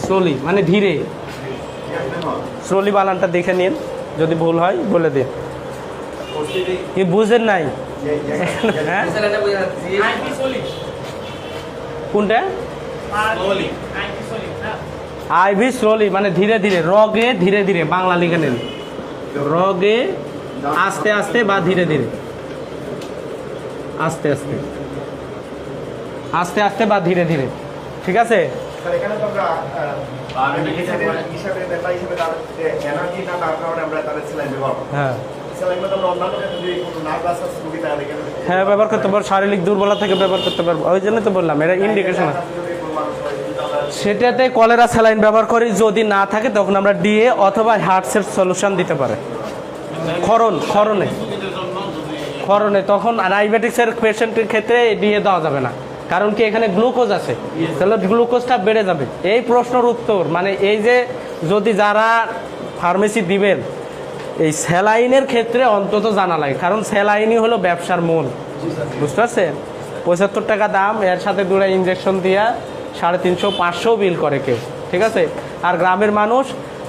Slowly মানে ধীরে, slowly বানানটা দেখে নিন, যদি ভুল হয় বলে দিন। কি বুঝেন নাই? হ্যাঁ কোনটা? আইভি স্লোলি মানে ধীরে ধীরে, রগে ধীরে ধীরে, বাংলা লিখে নিন, রগে আস্তে আস্তে বা ধীরে ধীরে, আস্তে আস্তে, আস্তে আস্তে বা ধীরে ধীরে, ঠিক আছে। হ্যাঁ হ্যাঁ ব্যবহার করতে পারবো, শারীরিক দুর্বলতা থেকে ব্যবহার করতে পারবো, ওই জন্য তো বললাম এটা ইন্ডিকেশন। সেটাতে কলেরা স্যালাইন ব্যবহার করি, যদি না থাকে তখন আমরা ডিএ অথবা হার্টসের সলিউশন দিতে পারে। ক্ষরণে তখন ডায়াবেটিক্সের পেশেন্টের ক্ষেত্রে ডিএ দেওয়া যাবে না, কারণ কি এখানে গ্লুকোজ আছে, তাহলে গ্লুকোজটা বেড়ে যাবে। এই প্রশ্নের উত্তর মানে এই যে যদি যারা ফার্মেসি দিবেন, এই স্যালাইনের ক্ষেত্রে অন্তত জানা লাগে, কারণ স্যালাইনই হলো ব্যবসার মূল, বুঝতে পারছেন। 75 টাকা দাম, এর সাথে দুটো ইঞ্জেকশন দিয়া 350-500 বিল করে কেউ, ঠিক আছে। আর গ্রামের মানুষ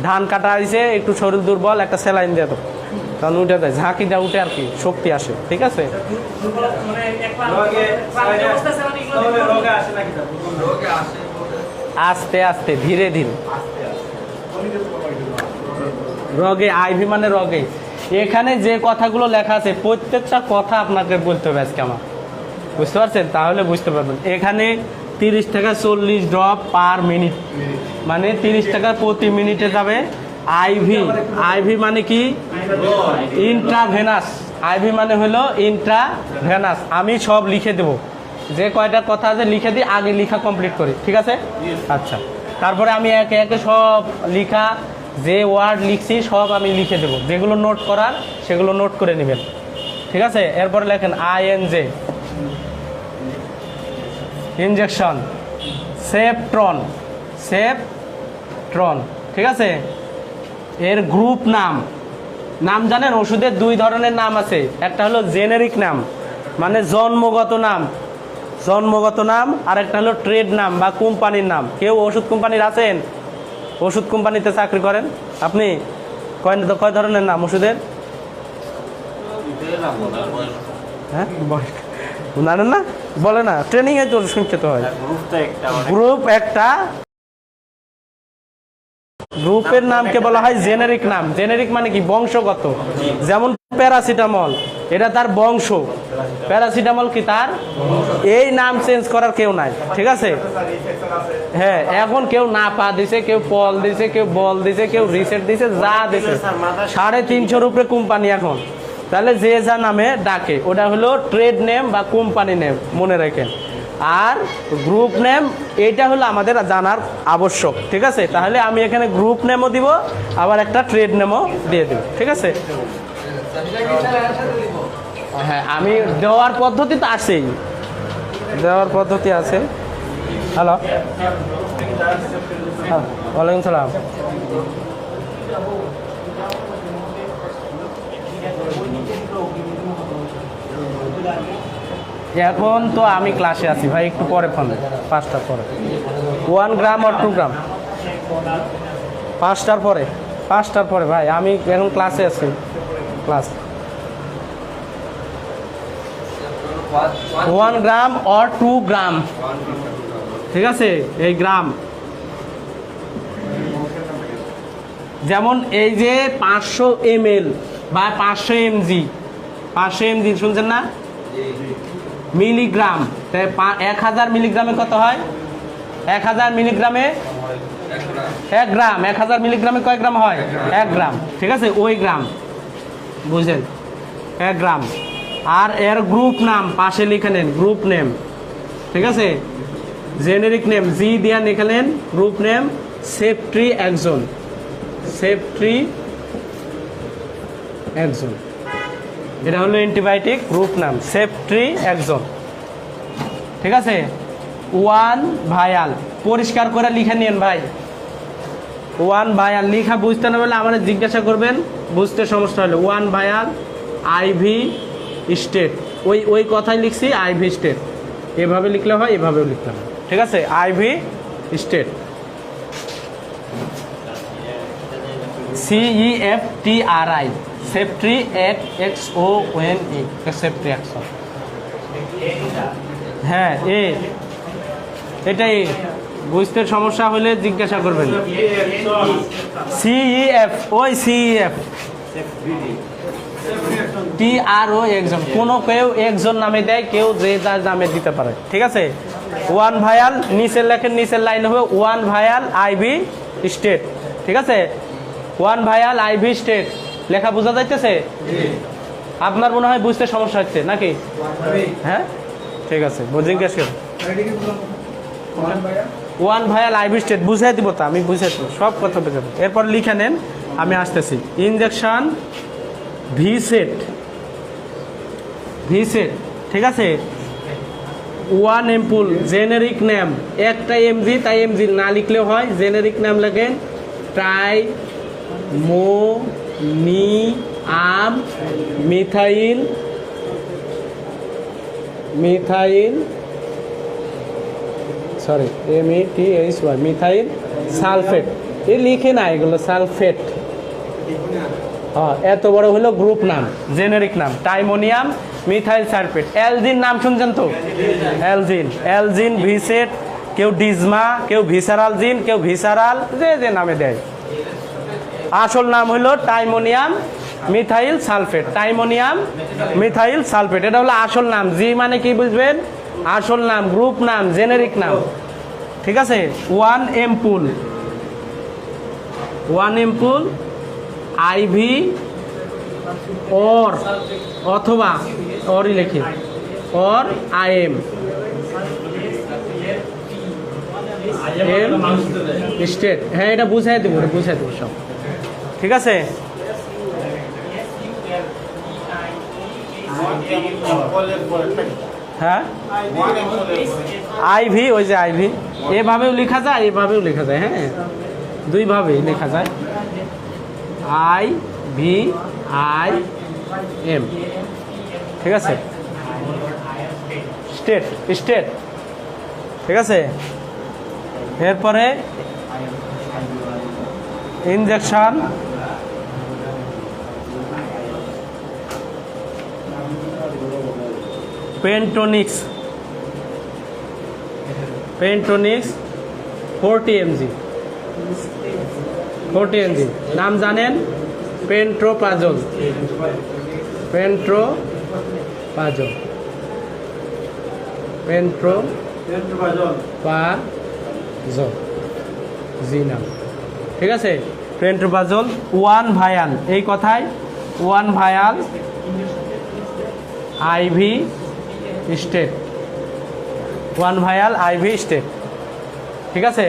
ধান কাটা আইছে, একটু শরীর দুর্বল, একটা স্যালাইন দিয়ে দেবো, তখন উঠে যায়, ঝাঁকিটা উঠে আর কি, শক্তি আসে, ঠিক আছে। আস্তে আস্তে ধীরে ধীরে, রগে, আইভি মানে রগে। এখানে যে কথাগুলো লেখা আছে প্রত্যেকটা কথা আপনাকে বলতে হবে আজকে আমার, বুঝতে পারছেন, তাহলে বুঝতে পারবেন। এখানে 30 টাকা 40 ড্রপ পার মিনিট, মানে 30 টাকা প্রতি মিনিটে যাবে। আইভি, আইভি মানে কি? ইন্ট্রাভেনাস। আইভি মানে হলো ইন্ট্রাভেনাস। আমি সব লিখে দেব, যে কয়টা কথা আছে লিখে দিই, আগে লিখা কমপ্লিট করি, ঠিক আছে। আচ্ছা, তারপরে আমি একে একে সব লিখা, যে ওয়ার্ড লিখছি সব আমি লিখে দেবো, যেগুলো নোট করার সেগুলো নোট করে নেবেন, ঠিক আছে। এরপরে লেখেন আইএনজে, ইনজেকশন, সেপট্রন, সেপট্রন, ঠিক আছে। এর গ্রুপ নাম, নাম জানেন, ওষুধের 2 ধরনের নাম আছে, একটা হলো জেনেরিক নাম মানে জন্মগত নাম, জন্মগত নাম, আর একটা হলো ট্রেড নাম বা কোম্পানির নাম। কেউ ওষুধ কোম্পানির আছেন, ওষুধ কোম্পানিতে চাকরি করেন আপনি, কয় ধরনের নাম ওষুধের? হ্যাঁ জানেন না, বলে না, ট্রেনিং এ তো শুনতে তো হয়। গ্রুপ একটা, গ্রুপের নামকে বলা হয় জেনেরিক নাম। জেনেরিক মানে কি? বংশগত। যেমন প্যারাসিটামল, এটা তার বংশ, প্যারাসিটামল কি তার, এই নাম চেঞ্জ করার কেউ নাই, ঠিক আছে। হ্যাঁ, এখন কেউ না পা দিছে, কেউ পল দিছে, কেউ বল দিছে, কেউ রিসেট দিছে, যা দিছে। 350 উপরে কোম্পানি এখন, তাহলে যে যা নামে ডাকে ওটা হলো ট্রেড নেম বা কোম্পানি নেম, মনে রাখেন। আর গ্রুপ নেম এইটা হলো আমাদের জানার আবশ্যক, ঠিক আছে। তাহলে আমি এখানে গ্রুপ নেমও দিব, আবার একটা ট্রেড নেমও দিয়ে দেব, ঠিক আছে। হ্যাঁ, আমি দেওয়ার পদ্ধতি তো আছেই, দেওয়ার পদ্ধতি আছে। হ্যালো, ওয়ালাইকুম সালাম। এখন তো আমি ক্লাসে আছি ভাই, একটু পরে ফোন, 5টার পরে। 1 গ্রাম আর 2 গ্রাম 5টার পরে, 5টার পরে ভাই, আমি এখন ক্লাসে আছি, ক্লাস। 1 গ্রাম আর 2 গ্রাম, ঠিক আছে। এই গ্রাম, যেমন এই যে 500 ml বা 500 mg, 500 mg শুনছেন না, মিলিগ্রাম। 1000 মিলিগ্রামে কত হয়? 1000 মিলিগ্রামে 1 গ্রাম। 1000 মিলিগ্রামে কয় গ্রাম হয়? 1 গ্রাম, ঠিক আছে। ওই গ্রাম বুঝেন, 1 গ্রাম। আর এর গ্রুপ নাম পাশে লিখে নেন, গ্রুপ নেম, ঠিক আছে। জেনেরিক নেম জি দিয়া লিখে নেন, গ্রুপ নেম সেফট্রিএক্সোন, সেফট্রিএক্সোন, এটা হলো অ্যান্টিবায়োটিক, গ্রুপ নাম সেফট্রিএক্সোন, ঠিক আছে। 1 ভায়াল, পরিষ্কার করে লিখে নিন ভাই। 1 ভায়াল লিখা বুঝতে না বলে আমাদের জিজ্ঞাসা করবেন, বুঝতে সমস্যা হলে। 1 ভায়াল আইভি স্টেট, ওই কথাই লিখছি, আইভি স্টেট। এভাবে লিখলে হয়, এভাবেও লিখতে হয়, ঠিক আছে। IV stat CEFTRI, Ceftriaxone, Ceftriaxone। হ্যাঁ এ, এটা এ, বুঝতে সমস্যা হলে জিজ্ঞাসা করবেন। CEF, ওই CEF TRO একজন, কোনো কেউ একজন নামে দেয়, কেউ যে যার নামে দিতে পারে, ঠিক আছে। 1 ভায়াল, নিচের লেখেন, নিচের লাইন হবে 1 ভায়াল IV স্টেট, ঠিক আছে। 1 ভায়াল IV স্টেট লেখা বোঝা যাইতেছে? আপনার মনে হয় বুঝতে সমস্যা হচ্ছে নাকি? হ্যাঁ ঠিক আছে, জিজ্ঞেস করুন। 1 ভায়াল IV স্টেট বুঝাই দিব, তো আমি বুঝাই দিব, সব কথা বুঝাই দেবো। এরপর লিখে নেন, আমি আসতেছি। ইনজেকশন ভিসেট, ঠিক আছে। 1 এম্পুল, জেনেরিক নেম, একটা এমজি, তাই এমজি না লিখলেও হয়, জেনেরিক নাম লেখেন tiemonium methyl, sorry METHY, methyl sulphate. এ লিখে না, এগুলো সালফেট। হ্যাঁ, এত বড় হলো গ্রুপ নাম, জেনেরিক নাম টাইমোনিয়াম মিথাইল সালফেট। অ্যালজিন নাম শুনছেন তো? অ্যালজিন ভিসেট, কেউ ডিজমা, কেউ ভিসারাল জিন, কেউ ভিসারাল, যে নামে দেয়। আসল নাম হলো timonium methyl sulphate, timonium methyl sulphate, এটা হলো আসল নাম। জি মানে কি বুঝবেন? আসল নাম, গ্রুপ নাম, জেনেরিক নাম, ঠিক আছে। 1 এম্পুল IV or, অথবা অরই লেখি, or IM স্টেট। হ্যাঁ, এটা বুঝাই দেবো, সব ঠিক আছে। হ্যাঁ IV, ওই যে IV এভাবেও লেখা যায়, এভাবেও লেখা যায়, হ্যাঁ দুইভাবেই লেখা যায়। IVIM, ঠিক আছে। স্টেট, ঠিক আছে। এরপরে ইনজেকশন পেন্টোনিক্স 40 mg, নাম জানেন? পেন্ট্রোপাজল, জি নাম, ঠিক আছে। পেন্ট্রোপাজল 1 ভায়াল, এই কথায় 1 ভায়াল IV স্টেট, 1 ভায়াল IV স্টেট, ঠিক আছে।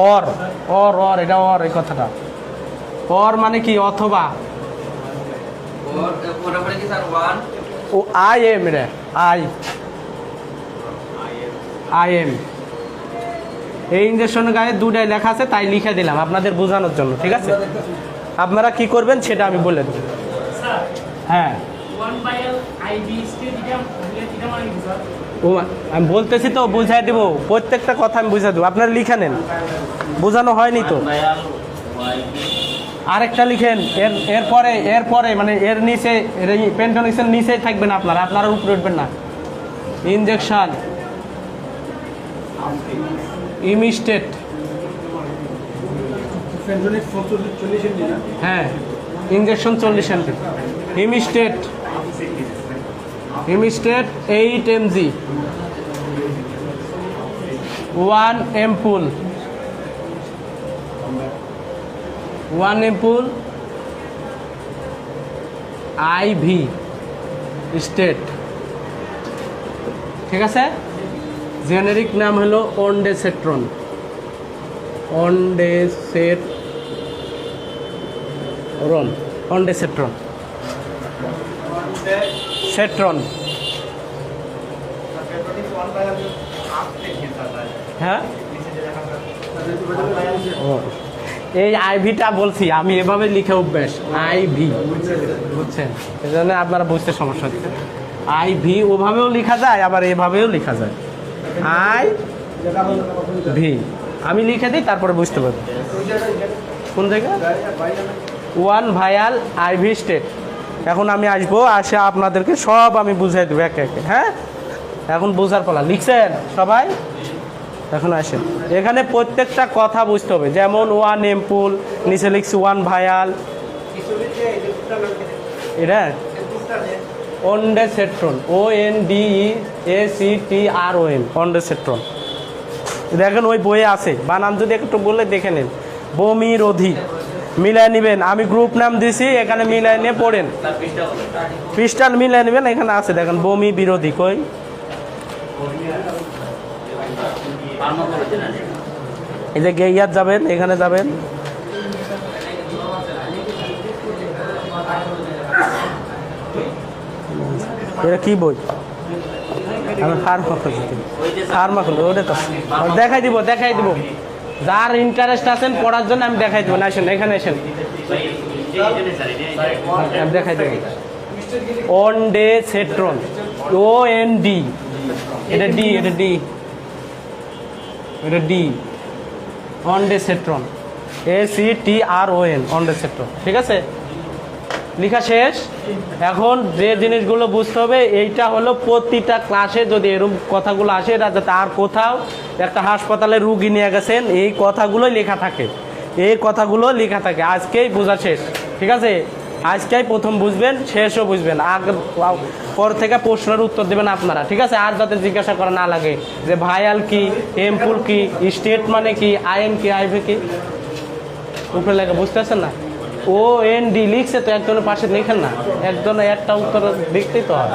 অর, এটা অর, এই কথাটা অর মানে কি? অথবা। ও IM রে, IM। এই ইঞ্জেকশনের গায়ে দুটাই লেখা আছে, তাই লিখে দিলাম আপনাদের বোঝানোর জন্য, ঠিক আছে। আপনারা কি করবেন সেটা আমি বলে দেব। হ্যাঁ, আমি বলতেছি তো, বুঝাই দেবো, প্রত্যেকটা কথা আমি বুঝাই দেবো, আপনারা লিখে নেন। বোঝানো হয়নি তো, আরেকটা লিখেন। এরপরে মানে এর নিচে, পেন্টোনিক্সের নিচেই থাকবেন আপনারা উপরে উঠবেন না। ইনজেকশন ইমিস্টেট, হ্যাঁ injection 40 mg, Emistat 8 mg, 1 ampoule IV state, ঠিক আছে। জেনেরিক নাম হলো অন্ডেসেট্রন, হ্যাঁ এই আইভিটা বলছি আমি, এভাবে লিখে অভ্যাস, IV, বুঝছেন? এই জন্য আপনারা বুঝতে সমস্যা হচ্ছে। IV ওভাবেও লেখা যায়, আবার এভাবেও লেখা যায়, IV আমি লিখে দিই, তারপরে বুঝতে পারবেন। কোন জায়গা? 1 ভায়াল আইভি স্টেট। এখন আমি আসবো, আসে আপনাদেরকে সব আমি বুঝাই দেবো একে একে। হ্যাঁ, এখন বোঝার পালা। লিখছেন সবাই? এখন আসেন, এখানে প্রত্যেকটা কথা বুঝতে হবে। যেমন 1 এম্পুল, নিচে লিখছি 1 ভায়াল, এটা অন্ডেসেট্রন, ONDEACTRON, অন্ডেসেট্রন। দেখেন ওই বইয়ে আছে, বানান যদি একটু বললে দেখে নেন। বমি রোধী মিলাই নেবেন, আমি গ্রুপ নাম দিছি, এখানে মিলাই নিয়ে পড়েন, পৃষ্ঠা মিলাই নেবেন, এখানে আছে দেখেন বমি বিরোধী। কই? এই যে গেইয়াত যাবেন, এখানে যাবেন, এটা কি বই? আমি ফার্মাকোলজি, ওটা তো দেখাই দিব, দেখাই দিব। যার ইন্টারেস্ট আছেন পড়ার জন্য আমি দেখাই দেবো। আসেন এখানে, আসেন দেখাই দেবো। অন্ডেসেট্রন, OND, এটা ডি, এটা ডি, এটা ডি, অন্ডেসেট্রন, ACTRON, অন্ডেসেট্রন। ঠিক আছে, লেখা শেষ। এখন যে জিনিসগুলো বুঝতে হবে, এইটা হলো প্রতিটা ক্লাসে যদি এরকম কথাগুলো আসে, এটা যাতে আর কোথাও একটা হাসপাতালে রুগী নিয়ে গেছেন, এই কথাগুলোই লেখা থাকে, এই কথাগুলো লেখা থাকে। আজকেই বোঝা শেষ, ঠিক আছে? আজকেই প্রথম বুঝবেন, শেষও বুঝবেন। আগে পর থেকে প্রশ্নের উত্তর দেবেন আপনারা, ঠিক আছে? আর যাতে জিজ্ঞাসা করা না লাগে যে ভায়াল কি, এম্পুল কি, স্টেট মানে কি, IM কি, IV কি, উপরে লেখা বুঝতে পারছেন না? OND লিখছে তো, একজনের পাশে লিখেন না, একজনের একটা উত্তর লিখতেই তো হয়,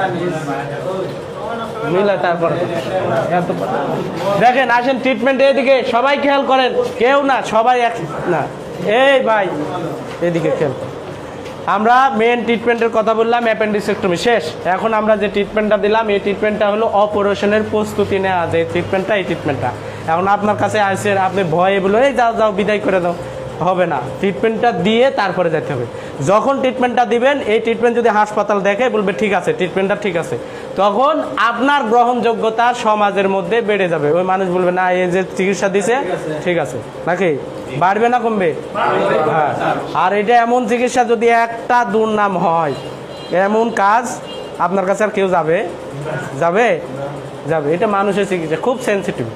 মিলা তারপরে। দেখেন, আসেন ট্রিটমেন্ট এদিকে, সবাই খেয়াল করেন, কেউ না, সবাই এক না। এই ভাই এদিকে খেয়াল করেন। আমরা মেন ট্রিটমেন্টের কথা বললাম, অ্যাপেন্ডিসেক্টমি শেষ। এখন আমরা যে ট্রিটমেন্টটা দিলাম, এই ট্রিটমেন্টটা হলো অপারেশনের প্রস্তুতি নেওয়া, যে ট্রিটমেন্টটা, এই ট্রিটমেন্টটা। এখন আপনার কাছে আসেন, আপনি ভয়ে বলে এই যাও যাও বিদায় করে দাও, হবে না। ট্রিটমেন্টটা দিয়ে তারপরে যেতে হবে। যখন ট্রিটমেন্টটা দিবেন, এই ট্রিটমেন্ট যদি হাসপাতাল দেখে বলবে ঠিক আছে, ট্রিটমেন্টটা ঠিক আছে, তখন আপনার গ্রহণযোগ্যতা সমাজের মধ্যে বেড়ে যাবে। ওই মানুষ বলবে না, এই যে চিকিৎসা দিছে ঠিক আছে, নাকি বাড়বে না কমবে? হ্যাঁ। আর এটা এমন চিকিৎসা, যদি একটা দুর্নাম হয়, এমন কাজ আপনার কাছে আর কেউ যাবে যাবে যাবে। এটা মানুষের চিকিৎসা খুব সেন্সিটিভ,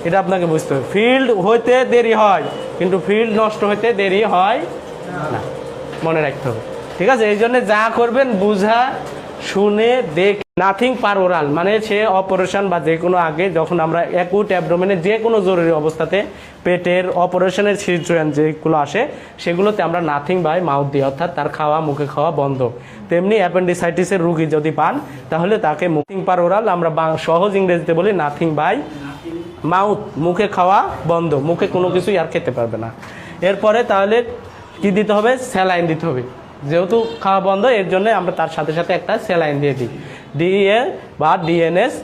এটা আপনাকে বুঝতে হবে। ফিল্ড হইতে দেরি হয়, কিন্তু ফিল্ড নষ্ট হইতে দেরি হয় না, মনে রাখতে হবে, ঠিক আছে? এই জন্য যা করবেন বুঝা শুনে দেখ। নাথিং পার ওরাল মানে সে অপারেশন বা যে কোনো আগে, যখন আমরা অ্যাকুট অ্যাবডোমেনে যে কোনো জরুরি অবস্থাতে পেটের অপারেশনের সিচুয়েশন যেগুলো আসে, সেগুলোতে আমরা নাথিং বাই মাউথ দিই, অর্থাৎ তার খাওয়া, মুখে খাওয়া বন্ধ। তেমনি অ্যাপেন্ডিসাইটিসের রুগী যদি পান, তাহলে তাকে নাথিং পার ওরাল, আমরা সহজ ইংরেজিতে বলি নাথিং বাই মাউথ, মুখে খাওয়া বন্ধ, মুখে কোনো কিছুই আর খেতে পারবে না। এরপরে তাহলে কি দিতে হবে? স্যালাইন দিতে হবে। যেহেতু খাওয়া বন্ধ, এর জন্য আমরা তার সাথে সাথে একটা স্যালাইন দিয়ে দিই, DA বা DNS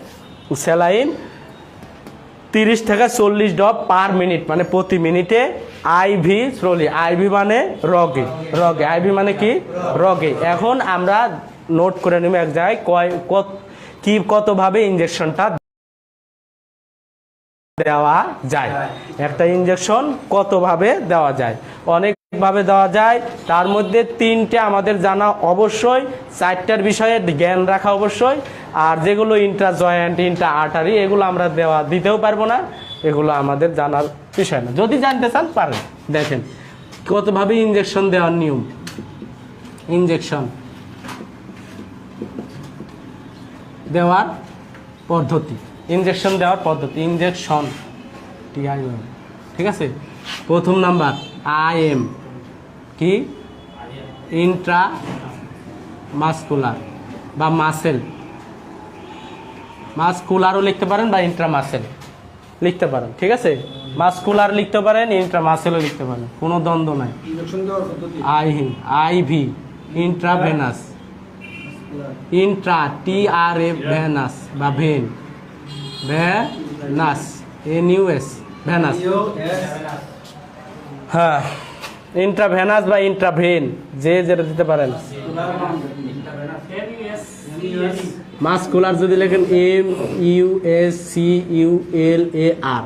স্যালাইন 30 থেকে 40 ড্রপ পার মিনিট, মানে প্রতি মিনিটে। IV স্লোলি, IV মানে রগে, রগে, IV মানে কি? রগে। এখন আমরা নোট করে নেব এক জায়গায়, কতভাবে ইঞ্জেকশনটা দেওয়া যায়। একটা ইঞ্জেকশন কতভাবে দেওয়া যায়? অনেকভাবে দেওয়া যায়। তার মধ্যে 3টে আমাদের জানা অবশ্যই, 4টার বিষয়ে জ্ঞান রাখা অবশ্যই। আর যেগুলো ইন্ট্রা জয়েন্ট, ইন্ট্রা আর্টারি, এগুলো আমরা দিতেও পারবো না, এগুলো আমাদের জানার বিষয় না। যদি জানতে চান পারেন। দেখেন কতভাবে ইঞ্জেকশন দেওয়ার নিয়ম, ইঞ্জেকশন দেওয়ার পদ্ধতি, ইঞ্জেকশন দেওয়ার পদ্ধতি, ইঞ্জেকশন TIM, ঠিক আছে? প্রথম নাম্বার IM কি? ইন্ট্রা মাসকুলার বা মাসেল, মাসকুলারও লিখতে পারেন বা ইন্ট্রা মাসেল লিখতে পারেন, ঠিক আছে? মাসকুলার লিখতে পারেন, ইন্ট্রা মাসেলও লিখতে পারেন, কোনো দ্বন্দ্ব নাই। IV intravenous, intra TRA venous বা ভেন, ভেনাস NUS ভেনাস, হ্যাঁ ইন্ট্রাভেনাস বা ইন্ট্রাভেন, যে যেটা দিতে পারেন। মাসকুলার যদি লেখেন MUSCULAR,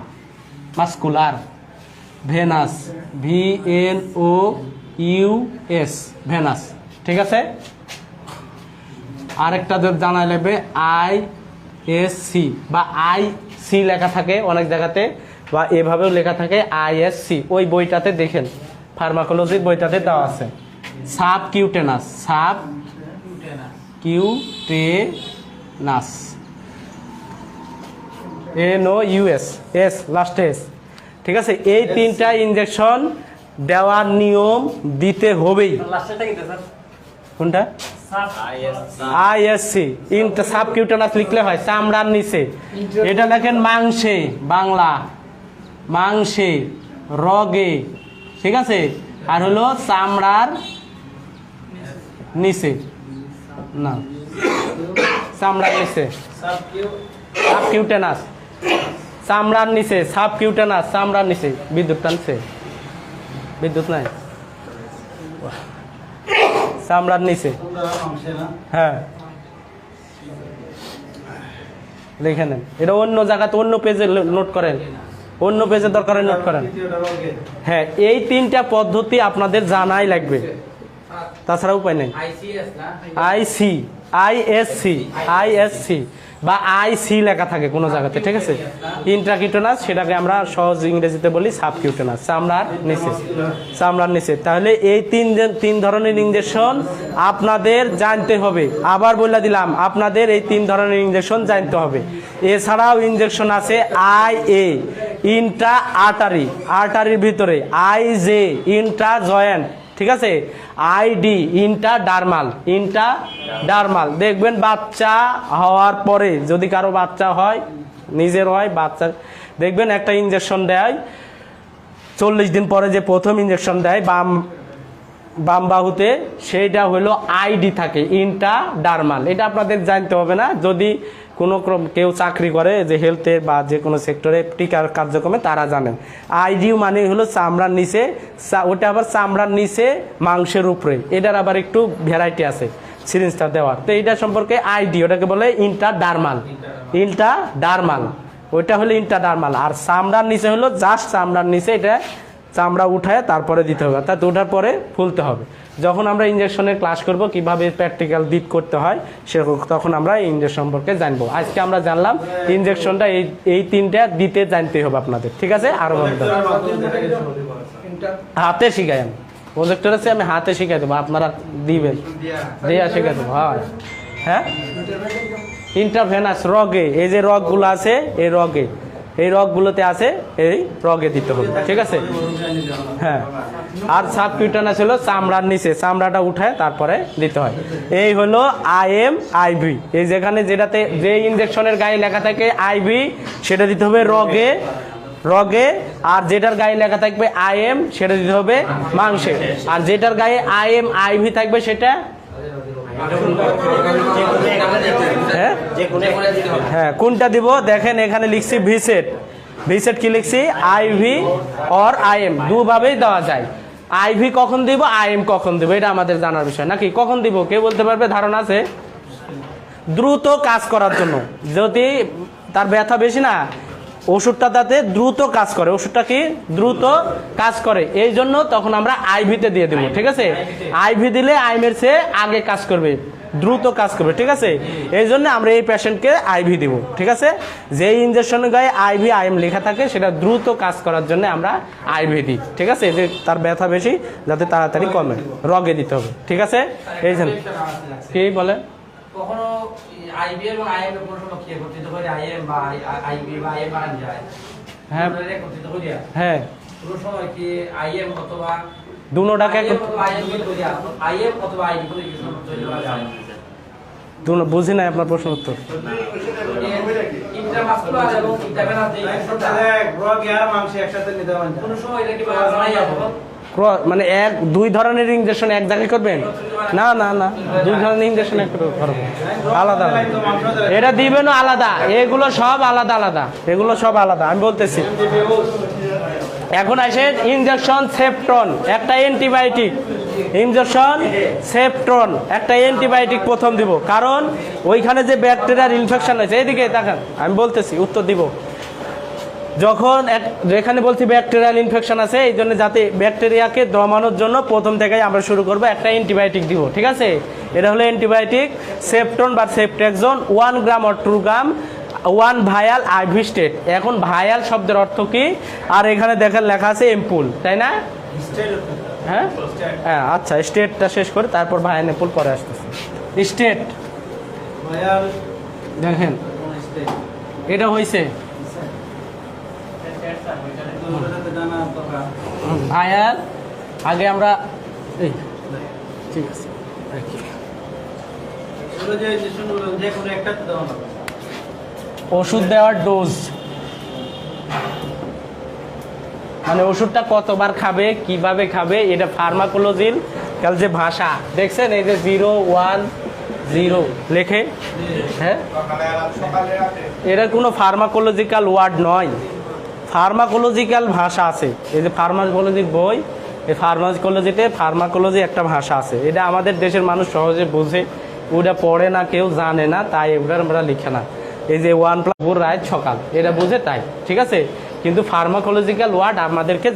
muscular, venous, VNOUS, venous. ঠিক আছে, আরেকটা জানা লাগবে ISC বা IC লেখা থাকে অনেক জায়গাতে, বা এভাবেও লেখা থাকে ISC। ওই বইটাতে দেখেন, ফার্মাকোলজির বইটাতে দেওয়া আছে। সাবকিউটেনাস, সাবকিউটেনাস, NOUS, এস লাস্টে এস। ঠিক আছে, এই তিনটা ইনজেকশন দেওয়ার নিয়ম দিতে হবেই। কোনটা? ISC, সাবকিউটেনাস লিখলে হয় চামড়ার নিচে। এটা লেখেন মাংসে, বাংলা মাংসে, রগে। ঠিক আছে, আর হলো চামড়ার নিচে, না চামড়ার নিচে, সাবকিউটেনাস চামড়ার নিচে, সাবকিউটেনাস চামড়ার নিচে। বিদ্যুৎ টানছে, বিদ্যুৎ নাই, চামড়ার নিচে। হ্যাঁ, লিখে নেন। এটা অন্য জায়গাতে অন্য পেজে নোট করেন, অন্য পেজে দরকারে নোট করেন। হ্যাঁ, এই তিনটা পদ্ধতি আপনাদের জানাই লাগবে, তাছাড়া উপায় নেই। ISC বা IC লেখা থাকে কোনো জায়গাতে। ঠিক আছে, ইন্ট্রাকিউটেনাস, সেটাকে আমরা সহজ ইংরেজিতে বলি সাবকিউটেনাস, চামড়ার নিচে, চামড়ার নিচে। তাহলে এই তিন ধরনের ইনজেকশন আপনাদের জানতে হবে। আবার বলে দিলাম, আপনাদের এই 3 ধরনের ইনজেকশন জানতে হবে। এছাড়াও ইনজেকশন আছে IA, ইন্ট্রা আর্টারি, আর্টারির ভিতরে, IJ, ইন্ট্রা জয়েন্ট। ঠিক আছে, ID, ইন্টারডার্মাল, ইন্টারডার্মাল। দেখবেন বাচ্চা হওয়ার পরে, যদি কারো বাচ্চা হয়, নিজের হয় বাচ্চা, দেখবেন একটা ইনজেকশন দেয় 40 দিন পরে, যে প্রথম ইনজেকশন দেয় বাম বাহুতে, সেইটা হলো ID থাকে, ইন্টারডার্মাল। এটা আপনাদের জানতে হবে না। যদি কোনো কেউ চাকরি করে, যে হেলথে বা যে কোনো সেক্টরে টিকার কার্যক্রমে, তারা জানেন। ID মানে হলো চামড়ার নিচে, ওটা আবার চামড়ার নিচে মাংসের উপরে। এটার আবার একটু ভ্যারাইটি আছে সিরিঞ্জটা দেওয়ার। তো এইটা সম্পর্কে ID, ওটাকে বলে ইন্টারডার্মাল, ইন্টারডার্মাল, ওইটা হলো ইন্টারডার্মাল। আর চামড়ার নিচে হলো জাস্ট চামড়ার নিচে, এটা চামড়া উঠায় তারপরে দিতে হবে, অর্থাৎ ওঠার পরে ফুলতে হবে। যখন আমরা ইনজেকশনের ক্লাস করব, কিভাবে প্র্যাকটিক্যাল দিক করতে হয়, সেরকম তখন আমরা ইনজেকশন সম্পর্কে জানবো। আজকে আমরা জানলাম ইনজেকশনটা এই 3টা দিতে জানতে হবে আপনাদের। ঠিক আছে, আরো হাতে শিখাই, আমি প্রজেক্টর আছে, আমি হাতে শিখাই দেবো, আপনারা দিবেন, দিয়া শিখাই দেবো। হ্যাঁ, ইন্টারভেনাস, রগে, এই যে রগগুলো আছে, এই রগে, এই রগগুলোতে আছে, এই রগে দিতে হবে। ঠিক আছে, হ্যাঁ। আর সাবকিউটেনাস হলো চামড়ার নিচে, চামড়াটা উঠায় তারপরে দিতে হয়। এই হলো IM, IV। এই যেখানে যেটাতে যে ইনজেকশনের গায়ে লেখা থাকে IV, সেটা দিতে হবে রগে, রগে। আর যেটার গায়ে লেখা থাকবে IM, সেটা দিতে হবে মাংসে। আর যেটার গায়ে IM, IV থাকবে সেটা হ্যাঁ, কোনটা দিব দেখেন, এখানে লিখছি ভিসেট। ভিসেট কি লিখছি? IV or IM, দুভাবেই দেওয়া যায়। IV কখন দিব, IM কখন দিব, এটা আমাদের জানার বিষয় নাকি? কখন দিব কে বলতে পারবে? ধারণা আছে? দ্রুত কাজ করার জন্য। যদি তার ব্যথা বেশি না, ওষুধটা তাতে দ্রুত কাজ করে, ওষুধটা কি দ্রুত কাজ করে, এই জন্য তখন আমরা IV-তে দিয়ে দেবো। ঠিক আছে, IV দিলে IM এর চেয়ে আগে কাজ করবে, দ্রুত কাজ করবে। ঠিক আছে, এই জন্য আমরা এই পেশেন্টকে IV দিব। ঠিক আছে, যে ইনজেকশনের গায়ে IV, IM লেখা থাকে, সেটা দ্রুত কাজ করার জন্য আমরা IV দিই। ঠিক আছে, যে তার ব্যথা বেশি, যাতে তাড়াতাড়ি কমে, রগে দিতে হবে। ঠিক আছে, এই জন্য কি বলে কখনো IV এবং IM এর কোনো কি একত্রিত করে IM বা IV বা IM বানানো যায়? হ্যাঁ একত্রিত করে দেয়া, হ্যাঁ, কোনো সময় কি IM অথবা দুটোটাকে IM অথবা IV করে কিছু তৈরি করা যায়? বুঝি নাই আপনার প্রশ্ন উত্তর। ইন্ট্রামাসকুলার এবং ইন্ট্রাভেনাস যে ইনজেকশনটা রগ আর মাংস একসাথে নিতে হয়, কোনো সময় এটা কি বানানো যাবে? মানে দুই ধরনের ইনজেকশন এক জায়গায় করবেন? না না না, দুই ধরনের ইনজেকশন আলাদা আলাদা, এটা দিবেনও আলাদা, এগুলো সব আলাদা আলাদা, এগুলো সব আলাদা। আমি বলতেছি, এখন আসেন ইনজেকশন সেপ্টন, একটা অ্যান্টিবায়োটিক। ইনজেকশন সেপ্টন একটা অ্যান্টিবায়োটিক প্রথম দিব, কারণ ওইখানে যে ব্যাকটেরিয়ার ইনফেকশন হয়েছে, এইদিকে তাকান, আমি বলতেছি, উত্তর দিব। যখন যেখানে বলছি ব্যাকটেরিয়াল ইনফেকশন আছে, এই জন্য যাতে ব্যাকটেরিয়াকে দমানোর জন্য প্রথম থেকেই আমরা শুরু করব একটা অ্যান্টিবায়োটিক দিব, ঠিক আছে? এটা হলো অ্যান্টিবায়োটিক সেপ্টন বা সেপ্টেক্সন 1 gram or 2 gram 1 vial IV stat. এখন ভায়াল শব্দের অর্থ কি? আর এখানে দেখেন লেখা আছে এম্পুল, তাই না? হ্যাঁ হ্যাঁ, আচ্ছা স্টেটটা শেষ করে তারপর ভায়াল এম্পুল পরে আসতেছে। স্টেট দেখেন এটা হয়েছে ভায়াল। আগে আমরা এই ঠিক আছে ওষুধ দেওয়ার ডোজ, মানে ওষুধটা কতবার খাবে, কিভাবে খাবে, এটা ফার্মাকোলজির কাল যে ভাষা দেখছেন, এই যে 0 1 0 লেখে, হ্যাঁ এটা কোনো ফার্মাকোলজিক্যাল ওয়ার্ড নয়, ফার্মাকোলজিক্যাল ভাষা আছে। এই যে ফার্মাকোলজির বই, এই ফার্মাকোলজি একটা ভাষা আছে, এটা আমাদের দেশের মানুষ সহজে বোঝে, ওটা পড়ে না, কেউ জানে না, তাই ওটা আমরা লিখে না। এই যে 1+4 রাত সকাল এটা বুঝে তাই, ঠিক আছে? কিন্তু ফার্মাকোলজিক্যাল ওয়ার্ড আমাদেরকে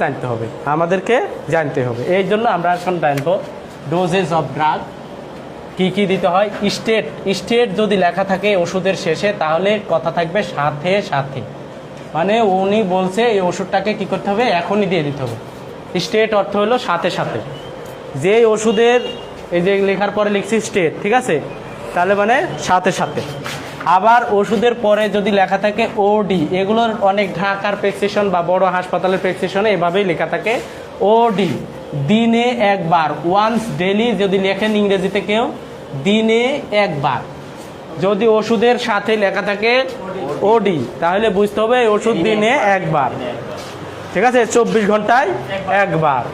জানতে হবে। এই জন্য আমরা এখন জানবো ডোজেস অফ ড্রাগ, কি দিতে হয়। স্টেট যদি লেখা থাকে ওষুধের শেষে, তাহলে কথা থাকবে সাথে সাথে, মানে উনি বলছে এই ওষুধটাকে কি করতে হবে, এখনই দিয়ে দিতে হবে। স্টেট অর্থ হলো সাথে সাথে। যে ওষুধের এই যে লেখার পরে লিখছি স্টেট, ঠিক আছে, তাহলে মানে সাথে সাথে। আবার ওষুধের পরে যদি লেখা থাকে ওডি, এগুলোর অনেক ঢাকার প্রেসক্রিপশন বা বড় হাসপাতালের প্রেসক্রিপশনে এভাবেই লেখা থাকে ওডি, দিনে একবার, ওয়ান্স ডেলি যদি লেখেন ইংরেজিতে কেউ, দিনে একবার। যদি ওষুধের সাথে লেখা থাকে ওডি, তাহলে বুঝতে হবে ওষুধ দিনে একবার, ঠিক আছে, 24 ঘন্টায় একবার।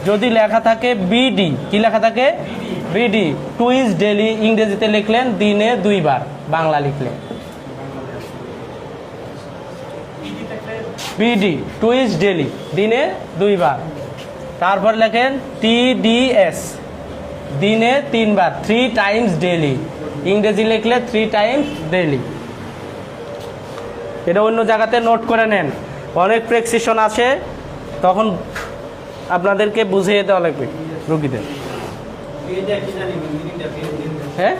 যদি লেখা থাকে বিডি, কি লেখা থাকে বিডি, টুইস ডেলি, ইংরেজিতে লিখলেন দিনে 2 বার, বাংলা লিখলেন বিডি টুইস ডেলি, দিনে 2 বার। তারপর লেখেন টিডিএস, দিনে 3 বার, 3 টাইমস ডেলি, ইংরেজি লিখলে 3 টাইমস ডেলি। এটা অন্য জায়গাতে নোট করে নেন, অনেক প্রেসক্রিপশন আছে, তখন আপনাদেরকে বুঝিয়ে দেওয়া লাগবে রোগীদের। হ্যাঁ,